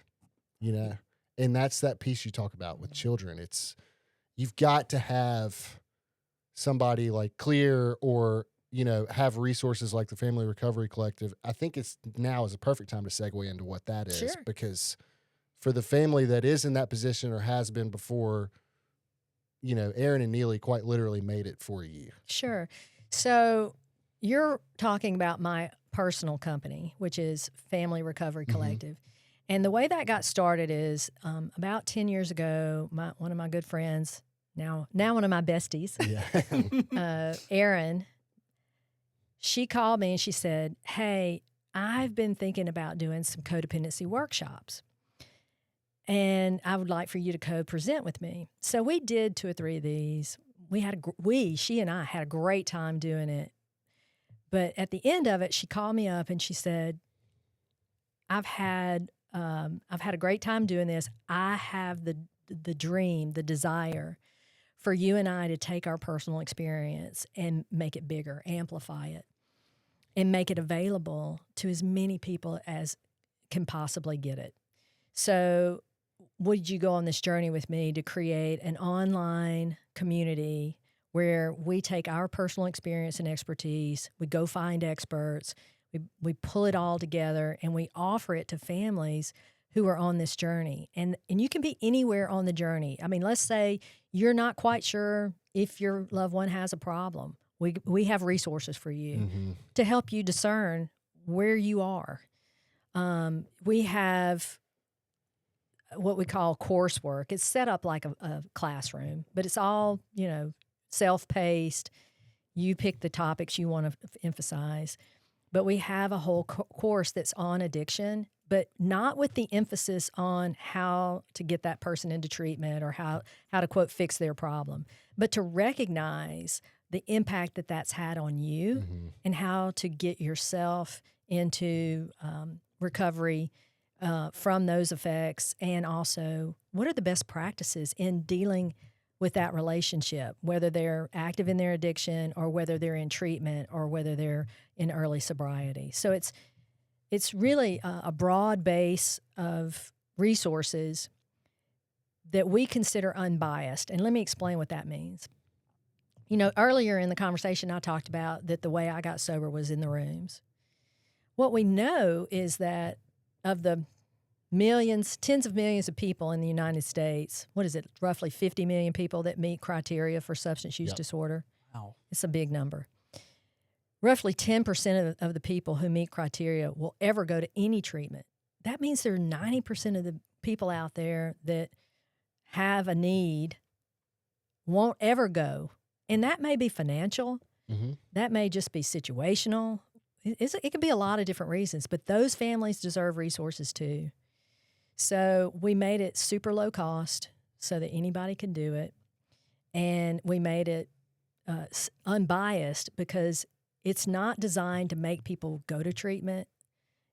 You know, and that's that piece you talk about with children. It's you've got to have somebody like Clere or have resources like the Family Recovery Collective. I think now is a perfect time to segue into what that is. Sure. Because for the family that is in that position or has been before, Aaron and Neely quite literally made it for you. Sure. So you're talking about my personal company, which is Family Recovery Collective. And the way that got started is about 10 years ago, one of my good friends, now one of my besties, Yeah. Erin, she called me and she said, hey, I've been thinking about doing some codependency workshops, and I would like for you to co-present with me. So we did 2 or 3 of these. She and I had a great time doing it. But at the end of it, she called me up and she said, I've had a great time doing this. I have the dream, the desire for you and I to take our personal experience and make it bigger, amplify it, and make it available to as many people as can possibly get it. So would you go on this journey with me to create an online community where we take our personal experience and expertise, we go find experts, we pull it all together, and we offer it to families who are on this journey. And you can be anywhere on the journey. I mean, let's say you're not quite sure if your loved one has a problem. We have resources for you to help you discern where you are. We have what we call coursework. It's set up like a classroom, but it's all, self-paced. You pick the topics you want to emphasize. But we have a whole course that's on addiction, but not with the emphasis on how to get that person into treatment or how to, quote, fix their problem, but to recognize the impact that that's had on you and how to get yourself into recovery from those effects, and also what are the best practices in dealing with that relationship, whether they're active in their addiction or whether they're in treatment or whether they're in early sobriety. So it's really a broad base of resources that we consider unbiased. And let me explain what that means. Earlier in the conversation, I talked about that the way I got sober was in the rooms. What we know is that of the millions, tens of millions of people in the United States, what is it, roughly 50 million people that meet criteria for substance use disorder? Wow. It's a big number. Roughly 10% of the people who meet criteria will ever go to any treatment. That means there are 90% of the people out there that have a need, won't ever go. And that may be financial. That may just be situational. It could be a lot of different reasons, but those families deserve resources too. So we made it super low cost so that anybody can do it. And we made it unbiased because it's not designed to make people go to treatment.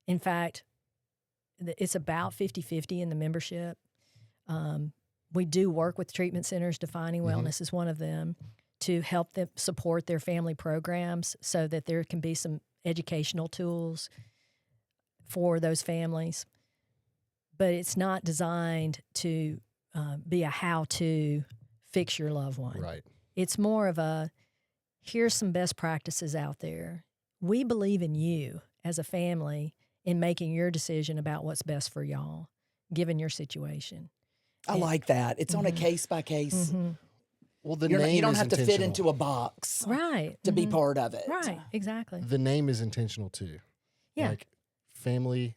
In fact, it's about 50-50 in the membership. We do work with treatment centers. Defining Wellness is one of them, to help them support their family programs so that there can be some educational tools for those families. But it's not designed to be a how-to fix your loved one. Right. It's more of a, here's some best practices out there. we believe in you as a family in making your decision about what's best for y'all, given your situation. I like that. It's on a case by case. Well, the You name don't is have to fit intentional. into a box Right. to be part of it. Right. Exactly. The name is intentional too. Yeah. Like family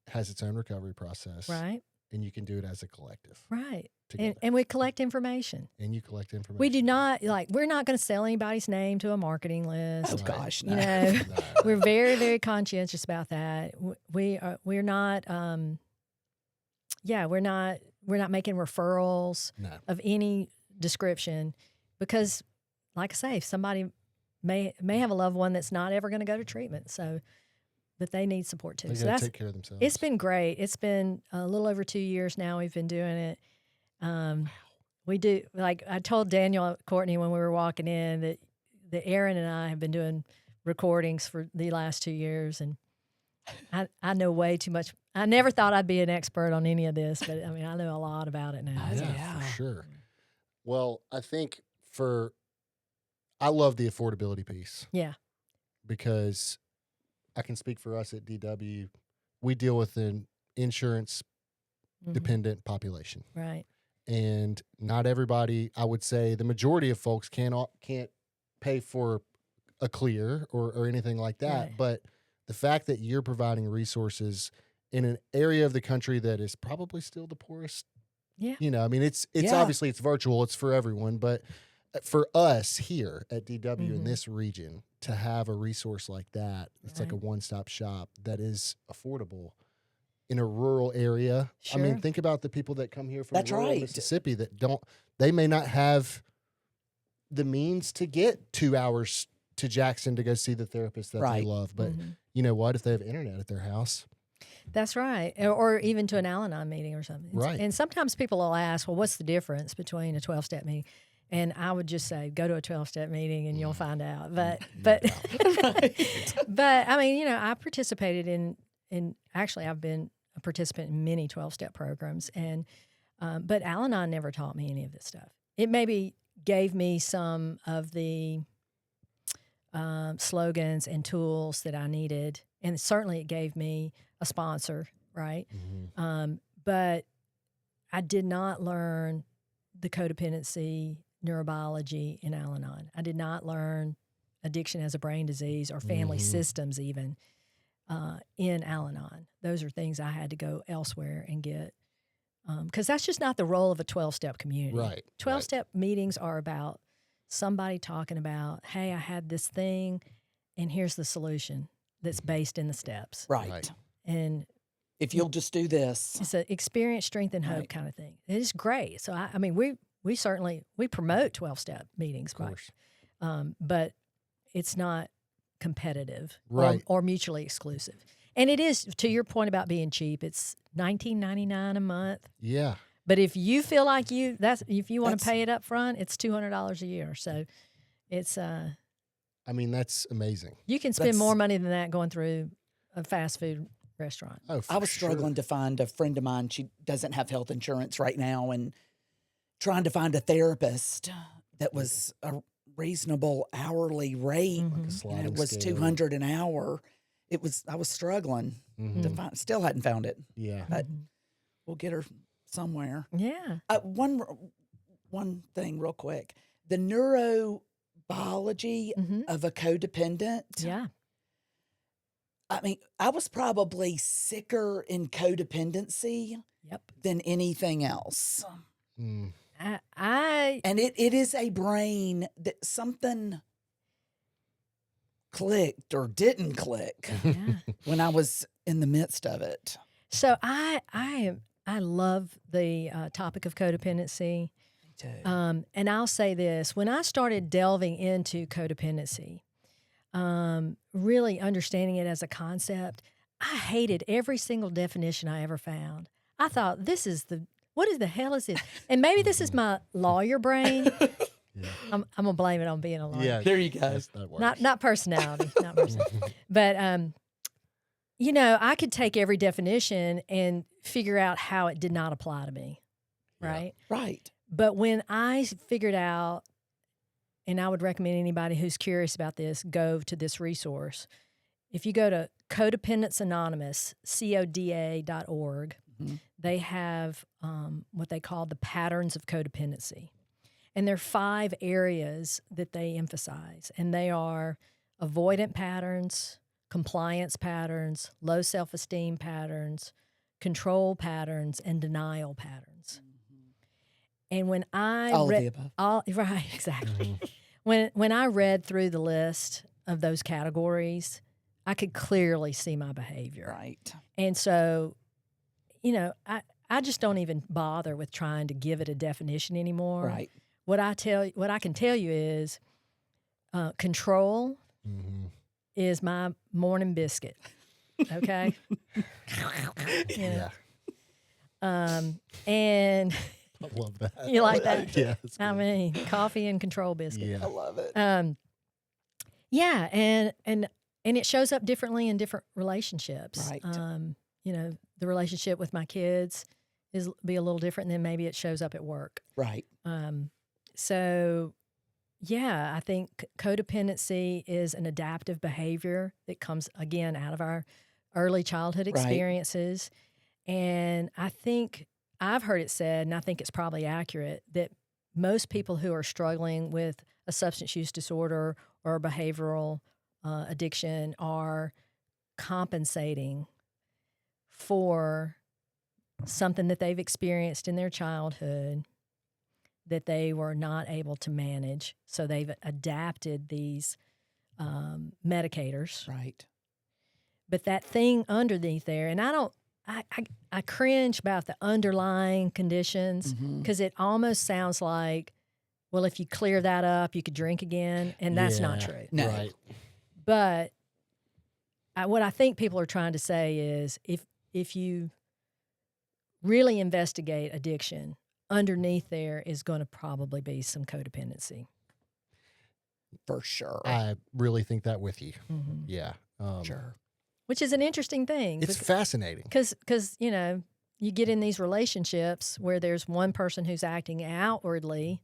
has its own recovery process. Right. And you can do it as a collective. Right. Together. And we collect information. And you collect information. We do not, we're not going to sell anybody's name to a marketing list. Oh, gosh, no. You know, No. we're very, very conscientious about that. We're not, we're not making referrals No. of any description because, like I say, if somebody may have a loved one that's not ever going to go to treatment, but they need support too. They So gotta take care of themselves. it's been great. It's been a little over 2 years now we've been doing it. We do, like I told Daniel, Courtney, when we were walking in that Aaron and I have been doing recordings for the last 2 years, and I know way too much. I never thought I'd be an expert on any of this, but I mean, I know a lot about it now. Yeah, for sure. Well, I think I love the affordability piece. Yeah. Because I can speak for us at DW. We deal with an insurance dependent population. Right. And not everybody, I would say the majority of folks can't pay for a Clere or anything like that. Right. But the fact that you're providing resources in an area of the country that is probably still the poorest. Yeah. You know, I mean, it's obviously it's virtual, it's for everyone, but for us here at DW in this region to have a resource like that, it's like a one-stop shop that is affordable in a rural area. Sure. I mean, think about the people that come here from That's rural right. Mississippi they may not have the means to get 2 hours to Jackson to go see the therapist that they love. But you know what? If they have internet at their house. That's right. Or even to an Al-Anon meeting or something. Right. And sometimes people will ask, well, what's the difference between a 12-step meeting? And I would just say, go to a 12-step meeting and you'll find out. But I mean, you know, I participated in actually I've been a participant in many 12-step programs, and but Al-Anon never taught me any of this stuff. It maybe gave me some of the slogans and tools that I needed, and certainly it gave me a sponsor, right? But I did not learn the codependency neurobiology in Al-Anon. I did not learn addiction as a brain disease or family systems even in Al-Anon. Those are things I had to go elsewhere and get, because that's just not the role of a 12-step community. Right. 12-step meetings are about somebody talking about, hey, I had this thing, and here's the solution that's based in the steps. Right. And If you'll just do this. it's an experience, strength, and hope kind of thing. It is great. So, I mean, we certainly promote 12-step meetings, Of course. but it's not competitive Right. or mutually exclusive. And it is, to your point about being cheap, it's $19.99 a month. Yeah. But if you feel like if you want to That's- pay it up front, it's $200 a year. So it's I mean, that's amazing. you can spend That's- more money than that going through a fast food restaurant. Oh, for I was sure. struggling to find a friend of mine. She doesn't have health insurance right now, and trying to find a therapist that was a reasonable hourly rate. Like a And sliding it was scale. $200 an hour. I was struggling to find. Still hadn't found it, Yeah. but we'll get her somewhere. Yeah. One thing, real quick: the neurobiology of a codependent. Yeah. I mean, I was probably sicker in codependency Yep. than anything else. Mm. And it is a brain that something clicked or didn't click Yeah. when I was in the midst of it. So I love the topic of codependency. Me too. And I'll say this: when I started delving into codependency, really understanding it as a concept, I hated every single definition I ever found. I thought, what the hell is this? And maybe this is my lawyer brain. Yeah. I'm gonna blame it on being a lawyer. Yeah. There you go. That works. Not personality, not personality. But you know, I could take every definition and figure out how it did not apply to me, Yeah. right? Right. But when I figured out and I would recommend anybody who's curious about this, go to this resource. If you go to Codependence Anonymous, CODA.org, they have what they call the patterns of codependency. And there are 5 areas that they emphasize, and they are avoidant patterns, compliance patterns, low self-esteem patterns, control patterns, and denial patterns. And when I All of the above. Right, exactly. When I read through the list of those categories, I could clearly see my behavior. Right. And so, you know, I just don't even bother with trying to give it a definition anymore. Right. What I can tell you is control is my morning biscuit. Okay. Yeah. And I love that. you like that? Yeah. I mean, coffee and control biscuit. Yeah. I love it. Yeah, and it shows up differently in different relationships. Right. You know, the relationship with my kids be a little different than maybe it shows up at work. Right. So, yeah, I think codependency is an adaptive behavior that comes, again, out of our early childhood experiences. And I think I've heard it said, and I think it's probably accurate, that most people who are struggling with a substance use disorder or a behavioral addiction are compensating for something that they've experienced in their childhood that they were not able to manage. So they've adapted these medicators. Right. But that thing underneath there, and I cringe about the underlying conditions because it almost sounds like, well, if you clear that up, you could drink again, and that's not true. No. Right. But what I think people are trying to say is if you really investigate addiction, underneath there is going to probably be some codependency. For sure. I really think that with you. Mm-hmm. Yeah. Sure. Which is an interesting thing. It's fascinating. Because, you know, you get in these relationships where there's one person who's acting outwardly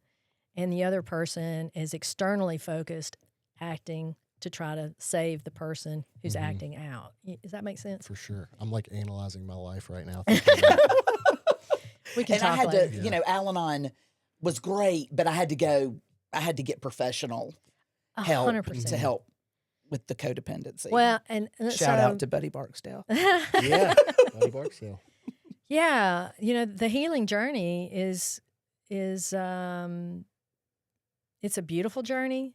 and the other person is externally focused, acting to try to save the person who's acting out. Does that make sense? For sure. I'm like analyzing my life right now. We can And talk I had later. to, you know, Al-Anon was great, but I had to get professional help 100%. to help with the codependency. Well, and Shout out to Buddy Barksdale. Yeah. Buddy Barksdale. Yeah, you know, the healing journey is it's a beautiful journey,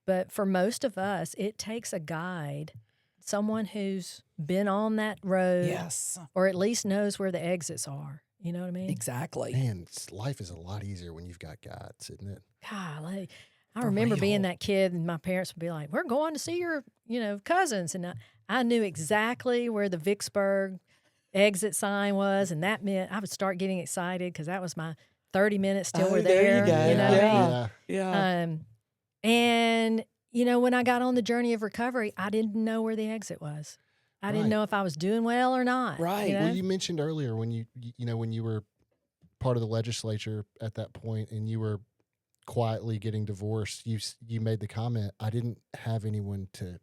but for most of us, it takes a guide, someone who's been on that road, Yes. or at least knows where the exits are. You know what I mean? Exactly. Man, life is a lot easier when you've got guides, isn't it? Golly. I For remember being real. that kid, and my parents would be like, "We're going to see your, you know, cousins," and I knew exactly where the Vicksburg exit sign was, and that meant I would start getting excited because that was my 30 minutes till we're there you there. go. You know what I mean? Yeah. Yeah. And, you know, when I got on the journey of recovery, I didn't know where the exit was. I didn't Right. know if I was doing well or not. Right. You know? Well, you mentioned earlier when you when you were part of the legislature at that point and you were quietly getting divorced, you made the comment, I didn't have anyone to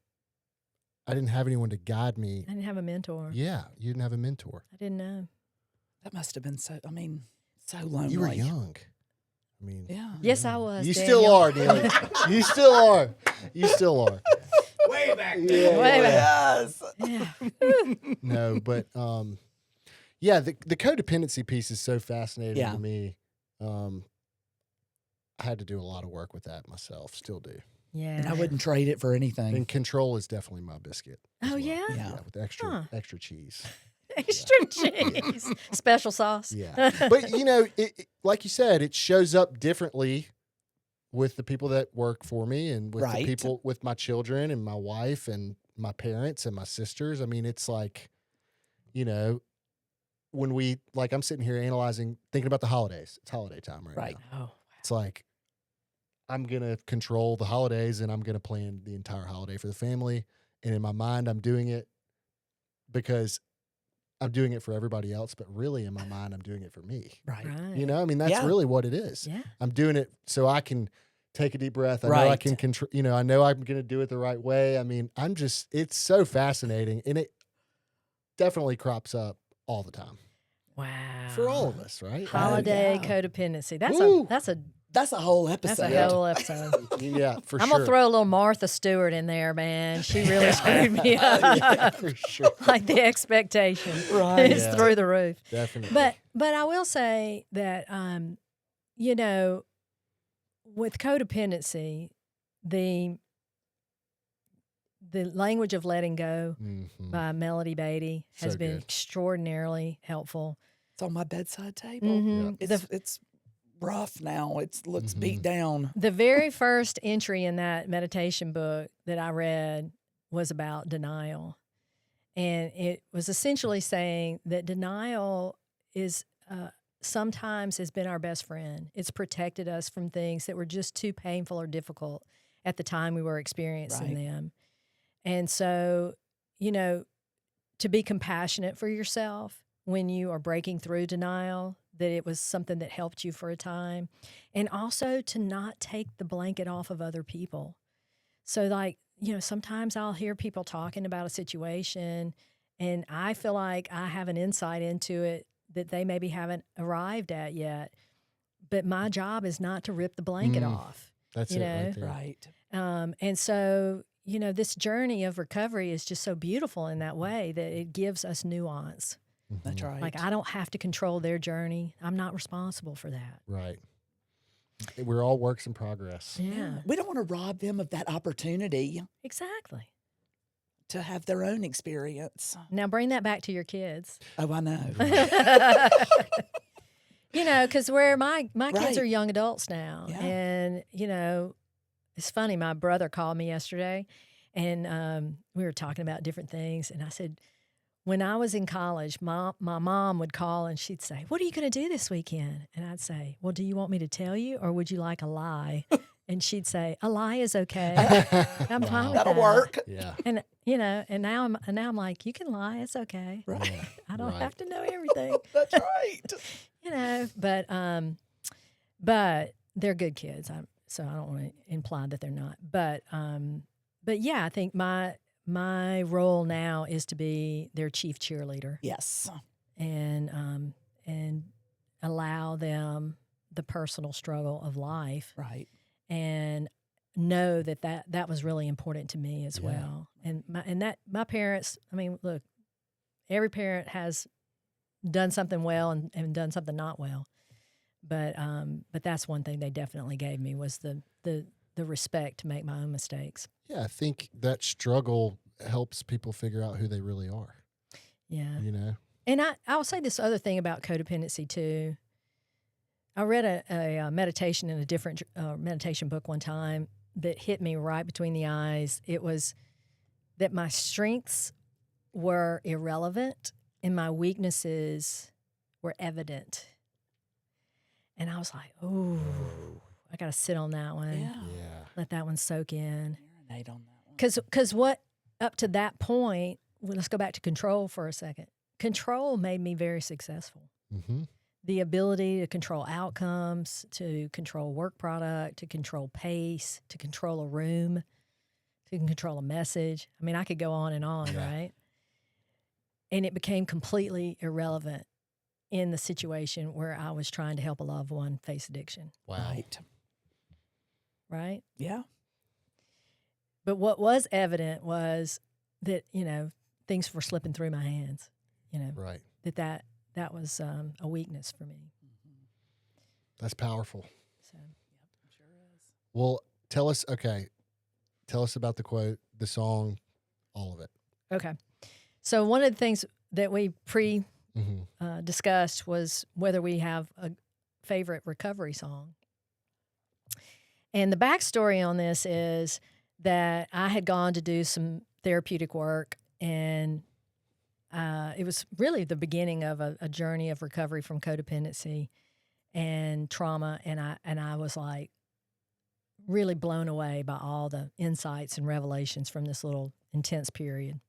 guide me. I didn't have a mentor. Yeah, you didn't have a mentor. I didn't know. That must have been so lonely. You were young. I mean, Yeah. Yes, I was. you Daniel. still are, Neely. You still are. You still are. Way back then. Yeah, Way yeah. Yes. Yeah. No, but yeah, the codependency piece is so fascinating Yeah. to me. I had to do a lot of work with that myself, still do. Yeah. And I wouldn't trade it for anything. And control is definitely my biscuit. as Oh, well. yeah? Yeah. with extra Huh. extra cheese. Extra cheese. Special sauce. Yeah. But you know, like you said, it shows up differently with the people that work for me and with Right. the people with my children and my wife and my parents and my sisters. I mean, it's like, you know, when I'm sitting here analyzing, thinking about the holidays. It's holiday time Right. now. Oh. It's like I'm going to control the holidays and I'm going to plan the entire holiday for the family. And in my mind, I'm doing it because I'm doing it for everybody else. But really, in my mind, I'm doing it for me. Right. Right. You know, I mean, that's Yeah. really what it is. Yeah. I'm doing it so I can take a deep breath. I know I Right. can control, I know I'm going to do it the right way. I mean, it's so fascinating, and it definitely crops up all the time Wow. for all of us, right? Holiday yeah. codependency. Woo. That's a whole that's episode. a whole episode. Yeah, for I'm sure. gonna throw a little Martha Stewart in there, man. She really screwed me up. Yeah, for sure. Like the expectation Right. is Yeah. through the roof. Definitely. But I will say that with codependency, the language of letting go Mhm. by Melody Beatty has So been good. extraordinarily helpful. It's on my bedside table. Mhm. It's rough now. It looks beat down. The very first entry in that meditation book that I read was about denial. And it was essentially saying that denial is sometimes has been our best friend. It's protected us from things that were just too painful or difficult at the time we were experiencing Right. them. And so, to be compassionate for yourself when you are breaking through denial, that it was something that helped you for a time, and also to not take the blanket off of other people. So sometimes I'll hear people talking about a situation and I feel like I have an insight into it that they maybe haven't arrived at yet. But my job is not to rip the blanket off. That's it right there. Right. And so, this journey of recovery is just so beautiful in that way that it gives us nuance. That's right. Like, I don't have to control their journey. I'm not responsible for that. Right. We're all works in progress. Yeah, We don't want to rob them of that opportunity exactly. to have their own experience. Now bring that back to your kids. Oh, I know. Because where my kids Right. are young adults now. Yeah. And, it's funny. My brother called me yesterday and we were talking about different things. And I said, when I was in college, my mom would call and she'd say, "What are you going to do this weekend?" And I'd say, "Well, do you want me to tell you or would you like a lie?" And she'd say, "A lie is okay." I'm fine with That'll that. work. Yeah. And and now I'm like, you can lie, it's okay. Right. Yeah. I don't Right. have to know everything. That's right. But they're good kids. So I don't want to imply that they're not. But yeah, I think my role now is to be their chief cheerleader Yes. and allow them the personal struggle of life Right. and know that was really important to me as Yeah. well. And my parents, I mean, look, every parent has done something well and done something not well. But that's one thing they definitely gave me was the respect to make my own mistakes. Yeah, I think that struggle helps people figure out who they really are. Yeah. And I'll say this other thing about codependency too. I read a meditation in a different meditation book one time that hit me right between the eyes. It was that my strengths were irrelevant and my weaknesses were evident. And I was like, "Ooh, I got to sit on that one. Yeah. Let that one soak in." Marinate on that one. Because what up to that point, let's go back to control for a second. Control made me very successful. Mm-hmm. The ability to control outcomes, to control work product, to control pace, to control a room, to control a message. I mean, I could go on and on, Yeah. right? And it became completely irrelevant in the situation where I was trying to help a loved one face addiction, Wow. Right. right? Yeah. But what was evident was that, things were slipping through my hands, Right. that was a weakness for me. That's powerful. So Sure is. Well, tell us about the quote, the song, all of it. okay. So one of the things that we Mm-hmm. discussed was whether we have a favorite recovery song. And the backstory on this is that I had gone to do some therapeutic work, and it was really the beginning of a journey of recovery from codependency and trauma. And I was like really blown away by all the insights and revelations from this little intense period.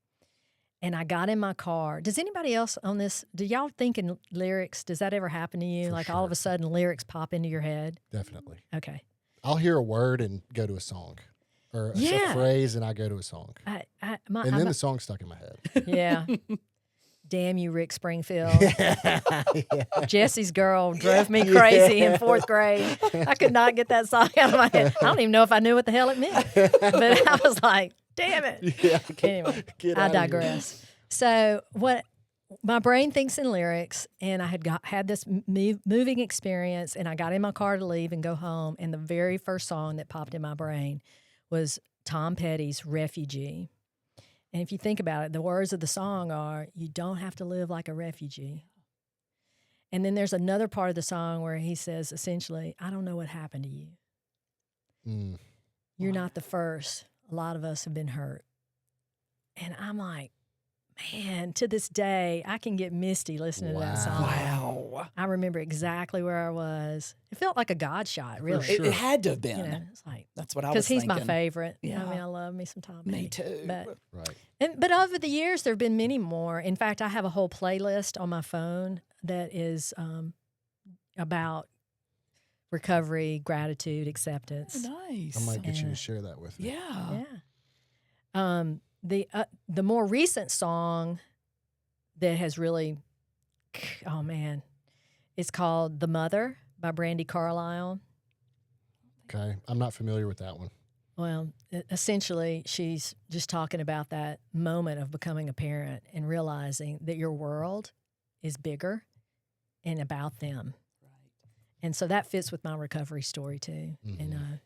And I got in my car. Does anybody else on this, do y'all think in lyrics? Does that ever happen to you? For Like all of sure. a sudden lyrics pop into your head? Definitely. Okay. I'll hear a word and go to a song, or a phrase and I go to a song, and then the song's stuck in my head. Yeah. Damn you, Rick Springfield. Jesse's Girl drove me crazy in 4th grade. I could not get that song out of my head. I don't even know if I knew what the hell it meant. But I was like, damn it. Yeah, Anyway, I digress. So what my brain thinks in lyrics, and I had this moving experience, and I got in my car to leave and go home, and the very first song that popped in my brain was Tom Petty's Refugee. And if you think about it, the words of the song are, you don't have to live like a refugee. And then there's another part of the song where he says, essentially, I don't know what happened to you. You're not the first. A lot of us have been hurt. And I'm like, man, to this day, I can get misty listening to that song. Wow. I remember exactly where I was. It felt like a God shot, really. sure. It had to have been. You know, it's like, That's what I was because he's thinking. my favorite. Yeah. I mean, I love me some Tom Petty. Me too. Right. But over the years, there have been many more. In fact, I have a whole playlist on my phone that is about recovery, gratitude, acceptance. Oh, nice. I might get you to share that with me. Yeah. The more recent song that has really, oh man, it's called "The Mother" by Brandi Carlile. Okay, I'm not familiar with that one. Well, essentially, she's just talking about that moment of becoming a parent and realizing that your world is bigger and about them. Right. And so that fits with my recovery story too. Mhm. And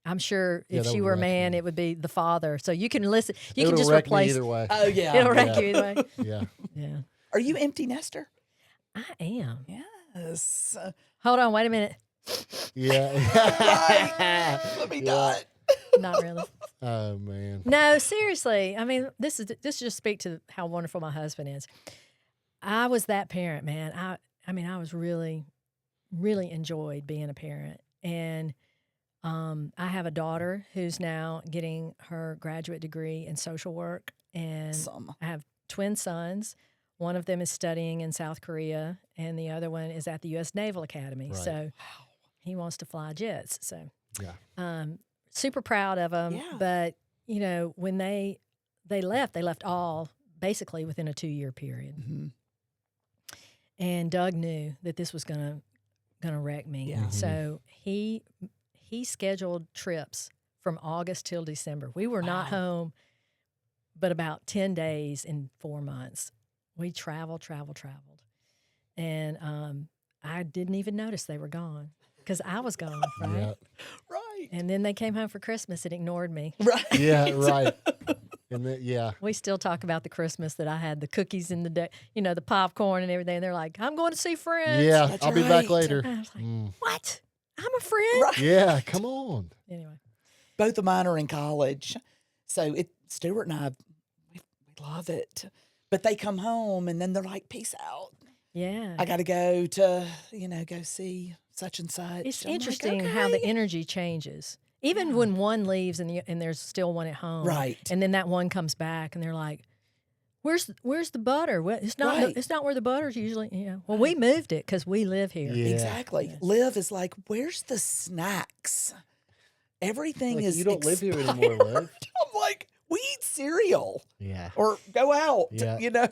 I'm sure Yeah, if that she would were a wreck man, me. it would be the father. So you can listen. You It'll can just wreck me replace. either way. Oh, yeah. It'll wreck Yeah. you either way. Yeah. Yeah, Are you empty nester? I am. Yes. Hold on, wait a minute. Yeah. Right. Let me Yeah. not. Not really. Oh man. No, seriously. I mean, this just speak to how wonderful my husband is. I was that parent, man. I was really enjoyed being a parent, and I have a daughter who's now getting her graduate degree in social work, and Awesome. I have twin sons. One of them is studying in South Korea, and the other one is at the U.S. Naval Academy. Right. So he wants to fly jets. So Yeah. super proud of them. Yeah. But you know, when they left all basically within a 2-year period. Mm-hmm. And Doug knew that this was gonna wreck me. Yeah. Mhm. So he scheduled trips from August till December. We were not Wow. home but about 10 days in 4 months. We traveled. And I didn't even notice they were gone because I was gone, right? Yeah. Right. And then they came home for Christmas and ignored me. Right. Yeah. Right. And then, yeah. We still talk about the Christmas that I had, the cookies and the popcorn and everything. They're like, I'm going to see friends. Yeah. That's I'll be back right. later. And I was like, Mm. what? I'm a friend? Right. Yeah. Come on. Anyway. Both of mine are in college. So Stuart and I, we love it. But they come home and then they're like, peace out. Yeah. I got to go to, go see such and such. It's I'm like, interesting how the okay. energy changes. Even when one leaves and there's still one at home. Right. And then that one comes back and they're like, Where's the butter? It's not Right. it's not where the butter's usually, Well, we moved it because we live here. Yeah. Exactly. Liv is like, where's the snacks? Everything Like, is you don't live here expired. anymore, Liv. I'm like, we eat cereal Yeah. or go out, Yeah.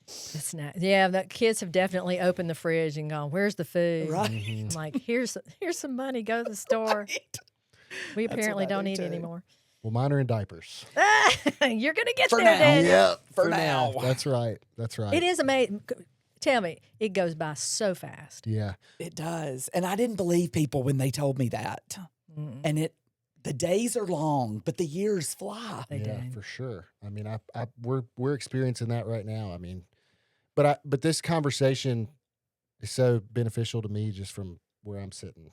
It's not. Yeah, the kids have definitely opened the fridge and gone, "Where's the food?" Right. I'm like, "Here's some money. Go to the store." Right. We That's apparently what I don't do eat too. anymore. Well, mine are in diapers. You're gonna get For there, now. Daniel. Yep. For now. That's right. That's right. It is amazing. Tell me, it goes by so fast. Yeah. It does. And I didn't believe people when they told me that. Mm. And the days are long, but the years fly. They Yeah, do. for sure. I mean, we're experiencing that right now. I mean, but this conversation is so beneficial to me just from where I'm sitting.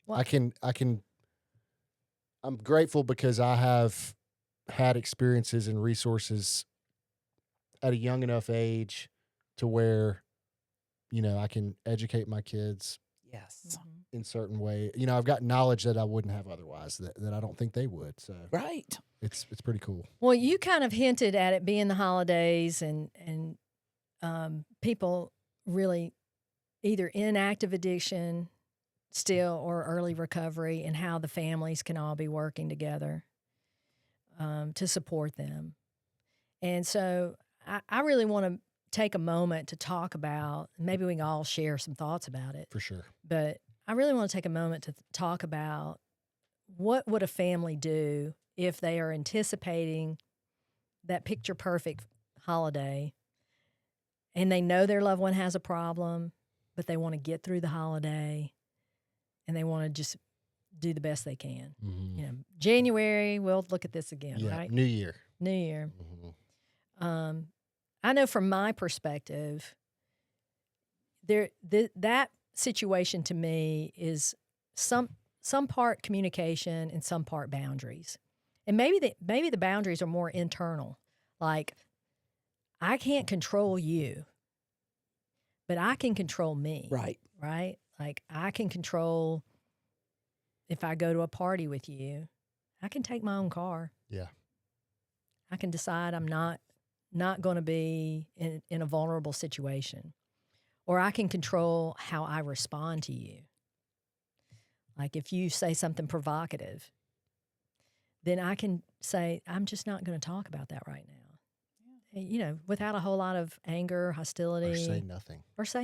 Well- I'm grateful because I have had experiences and resources at a young enough age to where, I can educate my kids Yes. in certain way. I've got knowledge that I wouldn't have otherwise that I don't think they would. So Right. it's pretty cool. Well, you kind of hinted at it being the holidays and people really either in active addiction still or early recovery, and how the families can all be working together to support them. And so I really want to take a moment to talk about, maybe we can all share some thoughts about it. For sure. But I really want to take a moment to talk about what would a family do if they are anticipating that picture perfect holiday and they know their loved one has a problem, but they want to get through the holiday and they want to just do the best they can. Mm-hmm. You know, January, we'll look at this again, Yeah. right? New Year. New Year. Mm-hmm. I know from my perspective, that situation to me is some part communication and some part boundaries, and maybe the boundaries are more internal. Like, I can't control you, but I can control me. Right. Right. Like, I can control if I go to a party with you. I can take my own car. Yeah. I can decide I'm not going to be in a vulnerable situation. Or I can control how I respond to you. Like, if you say something provocative, then I can say, I'm just not going to talk about that right now. You know, without a whole lot of anger, hostility. Or say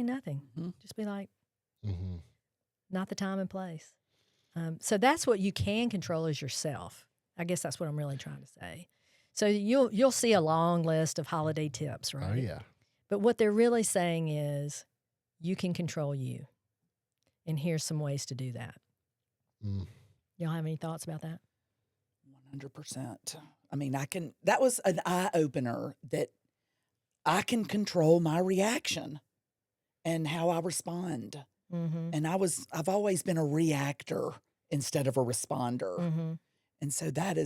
nothing. Mm-hmm. Just be like, Mm-hmm. not the time and place. So that's what you can control is yourself. I guess that's what I'm really trying to say. So you'll see a long list of holiday tips, right? Oh, yeah. But what they're really saying is you can control you. And here's some ways to do that. Mm. Y'all have any thoughts about that? 100%. I mean, that was an eye opener that I can control my reaction and how I respond. Mm-hmm. And I've always been a reactor instead of a responder. Mm-hmm. And so that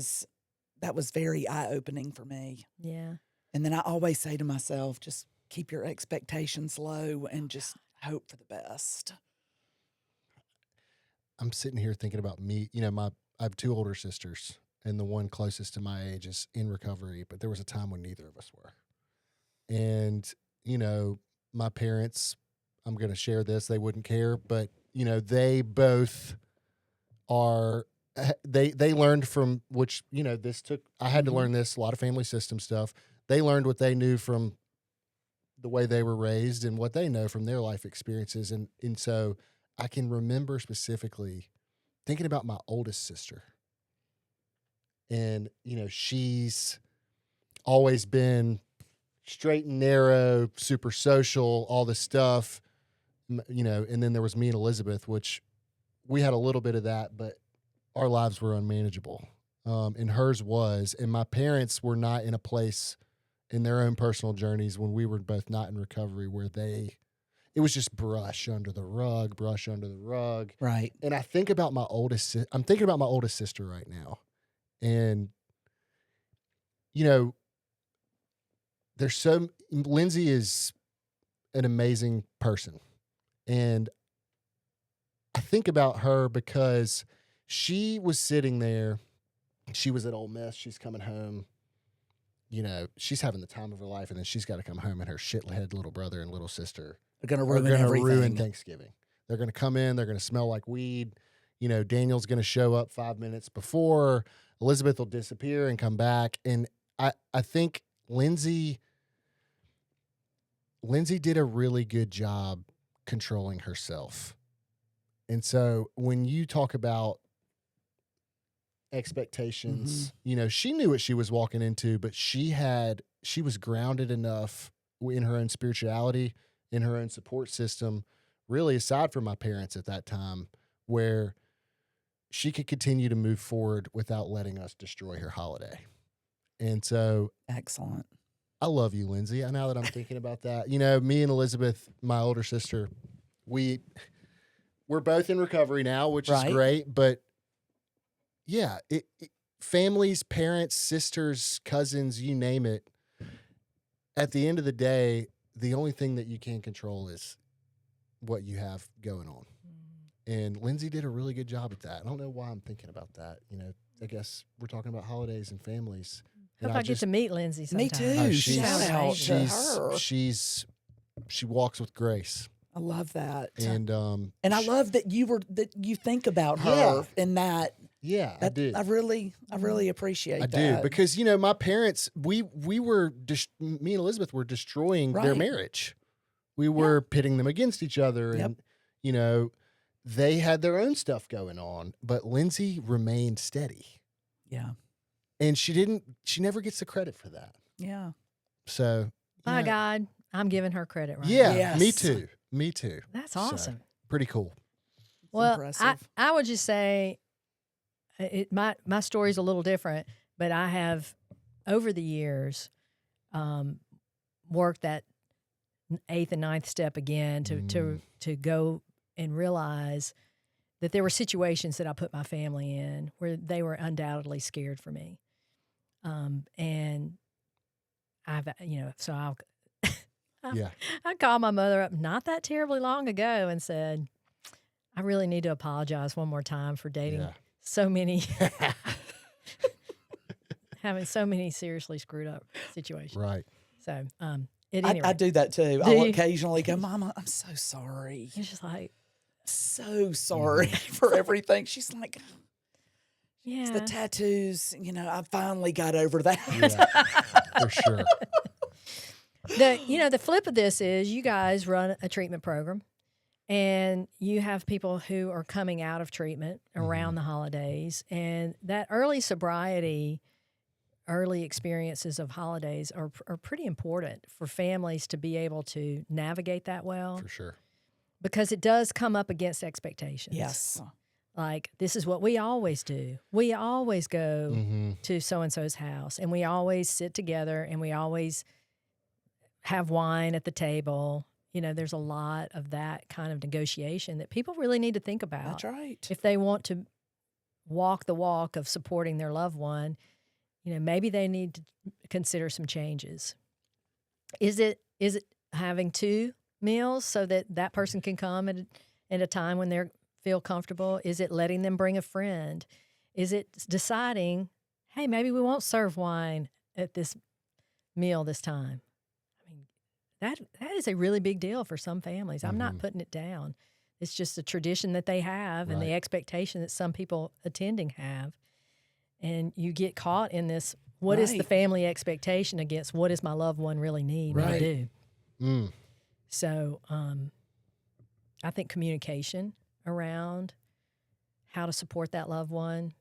was very eye opening for me. Yeah. And then I always say to myself, just keep your expectations low and just hope for the best. I'm sitting here thinking about me. You know, I have two older sisters, and the one closest to my age is in recovery, but there was a time when neither of us were. And, you know, my parents, I'm going to share this, they wouldn't care, but, you know, they both are, they learned from, which, you know, I had to learn this, a lot of family system stuff. They learned what they knew from the way they were raised and what they know from their life experiences. And so I can remember specifically thinking about my oldest sister. And, you know, she's always been straight and narrow, super social, all this stuff, you know, and then there was me and Elizabeth, which we had a little bit of that, but our lives were unmanageable. And hers was, and my parents were not in a place in their own personal journeys when we were both not in recovery where it was just brush under the rug. Right. And I'm thinking about my oldest sister right now. And, you know, Lindsay is an amazing person. And I think about her because she was sitting there. She was at Ole Miss. She's coming home. You know, she's having the time of her life, and then she's got to come home, and her shithead little brother and little sister They're going to are ruin going to everything. ruin Thanksgiving. They're going to come in. They're going to smell like weed. You know, Daniel's going to show up 5 minutes before. Elizabeth will disappear and come back. And I think Lindsay did a really good job controlling herself. And so when you talk about expectations, you know, she knew what she was walking into, but she was grounded enough in her own spirituality, in her own support system, really aside from my parents at that time, where she could continue to move forward without letting us destroy her holiday. And so Excellent. I love you, Lindsay. Now that I'm thinking about that, you know, me and Elizabeth, my older sister, we're both in recovery now, which is great. But yeah, families, parents, sisters, cousins, you name it. At the end of the day, the only thing that you can control is what you have going on. And Lindsay did a really good job at that. I don't know why I'm thinking about that. You know, I guess we're talking about holidays and families. Hope I get to meet Lindsay sometime. Me too. She's Shout out to her. she walks with grace. I love that. And I love that you think about her Yeah. and that. yeah, I did. I really appreciate I that. do, because my parents, me and Elizabeth were destroying their Right. marriage. We were pitting them against each other, Yep. and they had their own stuff going on, but Lindsay remained steady, Yeah. and she never gets the credit for that. Yeah. So, My God, I'm giving her credit right yeah, now. me Yes. too, me too. That's So, awesome. pretty cool. Well, impressive. I would just say my story's a little different, but I have over the years worked that 8th and 9th step again to go and realize that there were situations that I put my family in where they were undoubtedly scared for me, and I've so Yeah, I called my mother up not that terribly long ago and said, I really need to apologize one more time for dating yeah. so many, having so many seriously screwed up situations. Right. So, at any I rate, do that too. Do I'll you? occasionally go, Mama, I'm so sorry. it's just like, So sorry for everything. She's like, yeah. the tattoos, I finally got over that. Yeah, for sure. The flip of this is you guys run a treatment program and you have people who are coming out of treatment around the holidays, and that early sobriety, early experiences of holidays are pretty important for families to be able to navigate that well, For sure. because it does come up against expectations. Yes. Like, this is what we always do. We always go Mm-hmm. to so-and-so's house, and we always sit together, and we always have wine at the table. There's a lot of that kind of negotiation that people really need to think about. That's right. If they want to walk the walk of supporting their loved one, maybe they need to consider some changes. Is it having 2 meals so that person can come at a time when they feel comfortable? Is it letting them bring a friend? Is it deciding, hey, maybe we won't serve wine at this meal this time? I mean, that is a really big deal for some families. I'm not putting it down. It's just a tradition that they have and the Right. expectation that some people attending have. And you get caught in this, what is the Right. family expectation against what does my loved one really need me to Right. do? Mm. So I think communication around how to support that loved one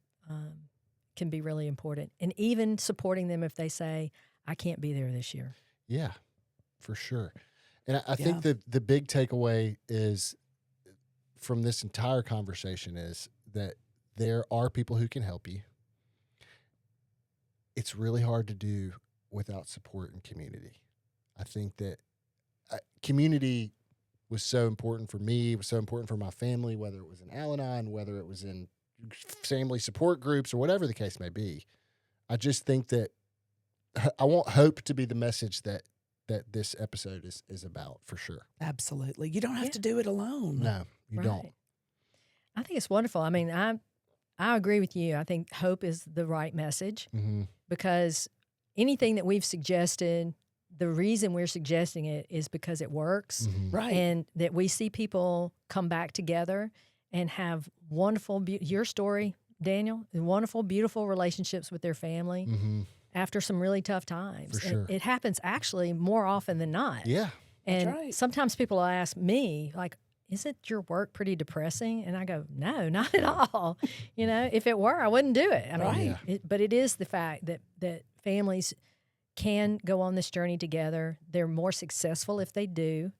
can be really important. And even supporting them if they say, I can't be there this year. Yeah, for sure. And I Yeah. think the big takeaway is from this entire conversation is that there are people who can help you. It's really hard to do without support and community. I think that community was so important for me, was so important for my family, whether it was in Al-Anon, whether it was in family support groups or whatever the case may be. I just think that I want hope to be the message that this episode is about, for sure. Absolutely. You don't have Yeah. to do it alone. No, you don't. Right. I think it's wonderful. I mean, I agree with you. I think hope is the right message Mm-hmm. because anything that we've suggested, the reason we're suggesting it is because it works. Mm-hmm. Right. And that we see people come back together and have wonderful, your story, Daniel, wonderful, beautiful relationships with their family Mm-hmm. after some really tough times. For sure. And it happens actually more often than not. Yeah. And right. sometimes people will ask me, like, isn't your work pretty depressing? And I go, no, not at all. If it were, I wouldn't do it. I mean, Right. Yeah. but it is the fact that families can go on this journey together. They're more successful if they do,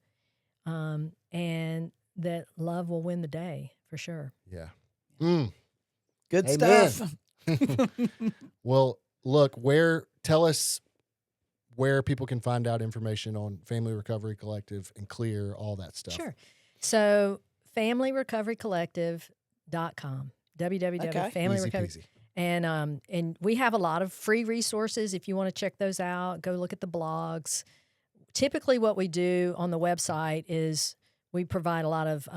and that love will win the day for sure. Yeah. Mm. Good Amen. stuff. Well, look, tell us where people can find out information on Family Recovery Collective and Clere, all that stuff. Sure. So familyrecoverycollective.com, www.familyrecovery. Easy peasy. And we have a lot of free resources if you want to check those out. Go look at the blogs. Typically, what we do on the website is we provide a lot of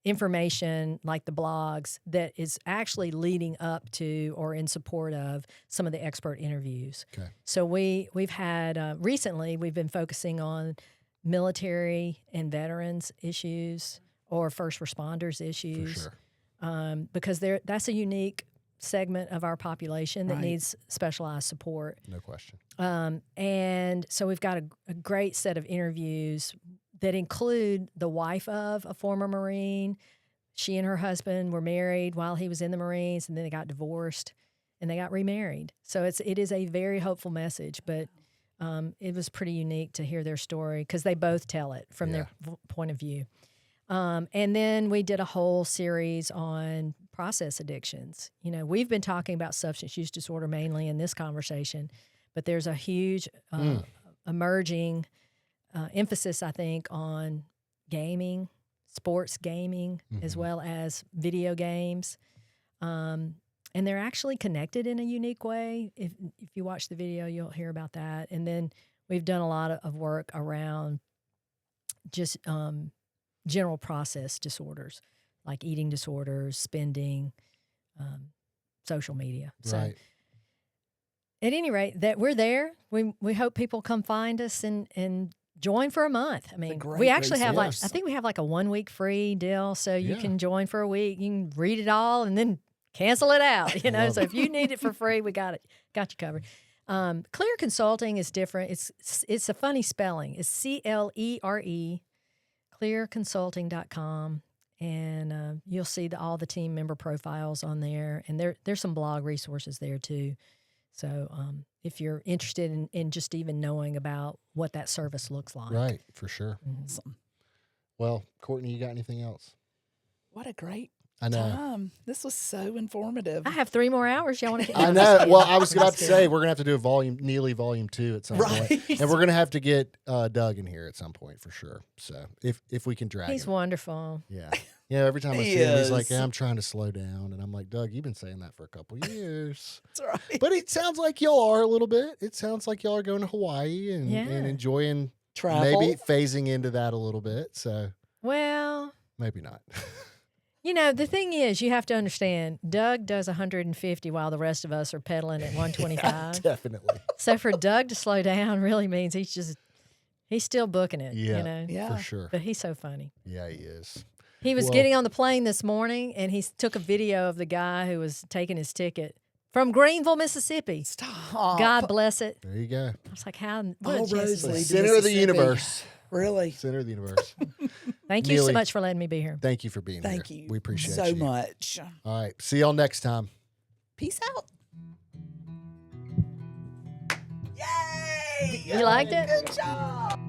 information, like the blogs, that is actually leading up to or in support of some of the expert interviews. Okay. So we've had recently we've been focusing on military and veterans issues or first responders For issues. sure. Because that's a unique segment of our population that Right. needs specialized support. No question. And so we've got a great set of interviews that include the wife of a former Marine. She and her husband were married while he was in the Marines, and then they got divorced, and they got remarried. So it is a very hopeful message, but it was pretty unique to hear their story because they both tell it from their point of view. And then we did a whole series on process addictions. You know, we've been talking about substance use disorder mainly in this conversation, but there's a huge emerging emphasis, I think, on gaming, sports gaming, as well as video games. And they're actually connected in a unique way. If you watch the video, you'll hear about that. And then we've done a lot of work around just general process disorders like eating disorders, spending, social media. So Right. at any rate, that we're there. We hope people come find us and join for a month. I mean, great we actually have resource. I think we have like a 1 week free deal, so you Yeah. can join for a week. You can read it all and then cancel it out. You know, Love so if you need it for free, we got you covered. Clere Consulting is different. It's a funny spelling. It's CLERE, clereconsulting.com. And you'll see all the team member profiles on there. And there's some blog resources there too. So if you're interested in just even knowing about what that service looks like. Right. For sure. Awesome. Well, Courtney, you got anything else? What a great I know. time. This was so informative. I have 3 more hours. Y'all want to get I know. Well, I was about to say we're gonna have to do a Neely volume 2 at some point, Right. and we're gonna have to get Doug in here at some point for sure. So if we can drag He's him, wonderful. yeah. Every time I He see him, he's like, is. yeah, "I'm trying to slow down," and I'm like, "Doug, you've been saying that for a couple years." That's right. But it sounds like y'all are a little bit. It sounds like y'all are going to Hawaii and Yeah. enjoying Travel. maybe phasing into that a little bit. So Well, maybe not. you know, the thing is, you have to understand, Doug does 150 while the rest of us are pedaling at 125. Definitely. So for Doug to slow down really means he's still booking it, Yeah. you know. Yeah. For sure. But he's so funny. Yeah, he is. He was Well- getting on the plane this morning, and he took a video of the guy who was taking his ticket from Greenville, Mississippi. Stop. God bless it. There you go. I was like, how? What All a chance roads is lead this? to Center of the Mississippi. universe. Really? Center of the universe. Thank you so Neely. much for letting me be here. Thank you for being Thank here. you. We appreciate so you. much. All right. See y'all next time. Peace out. Yay! You liked it? Good job.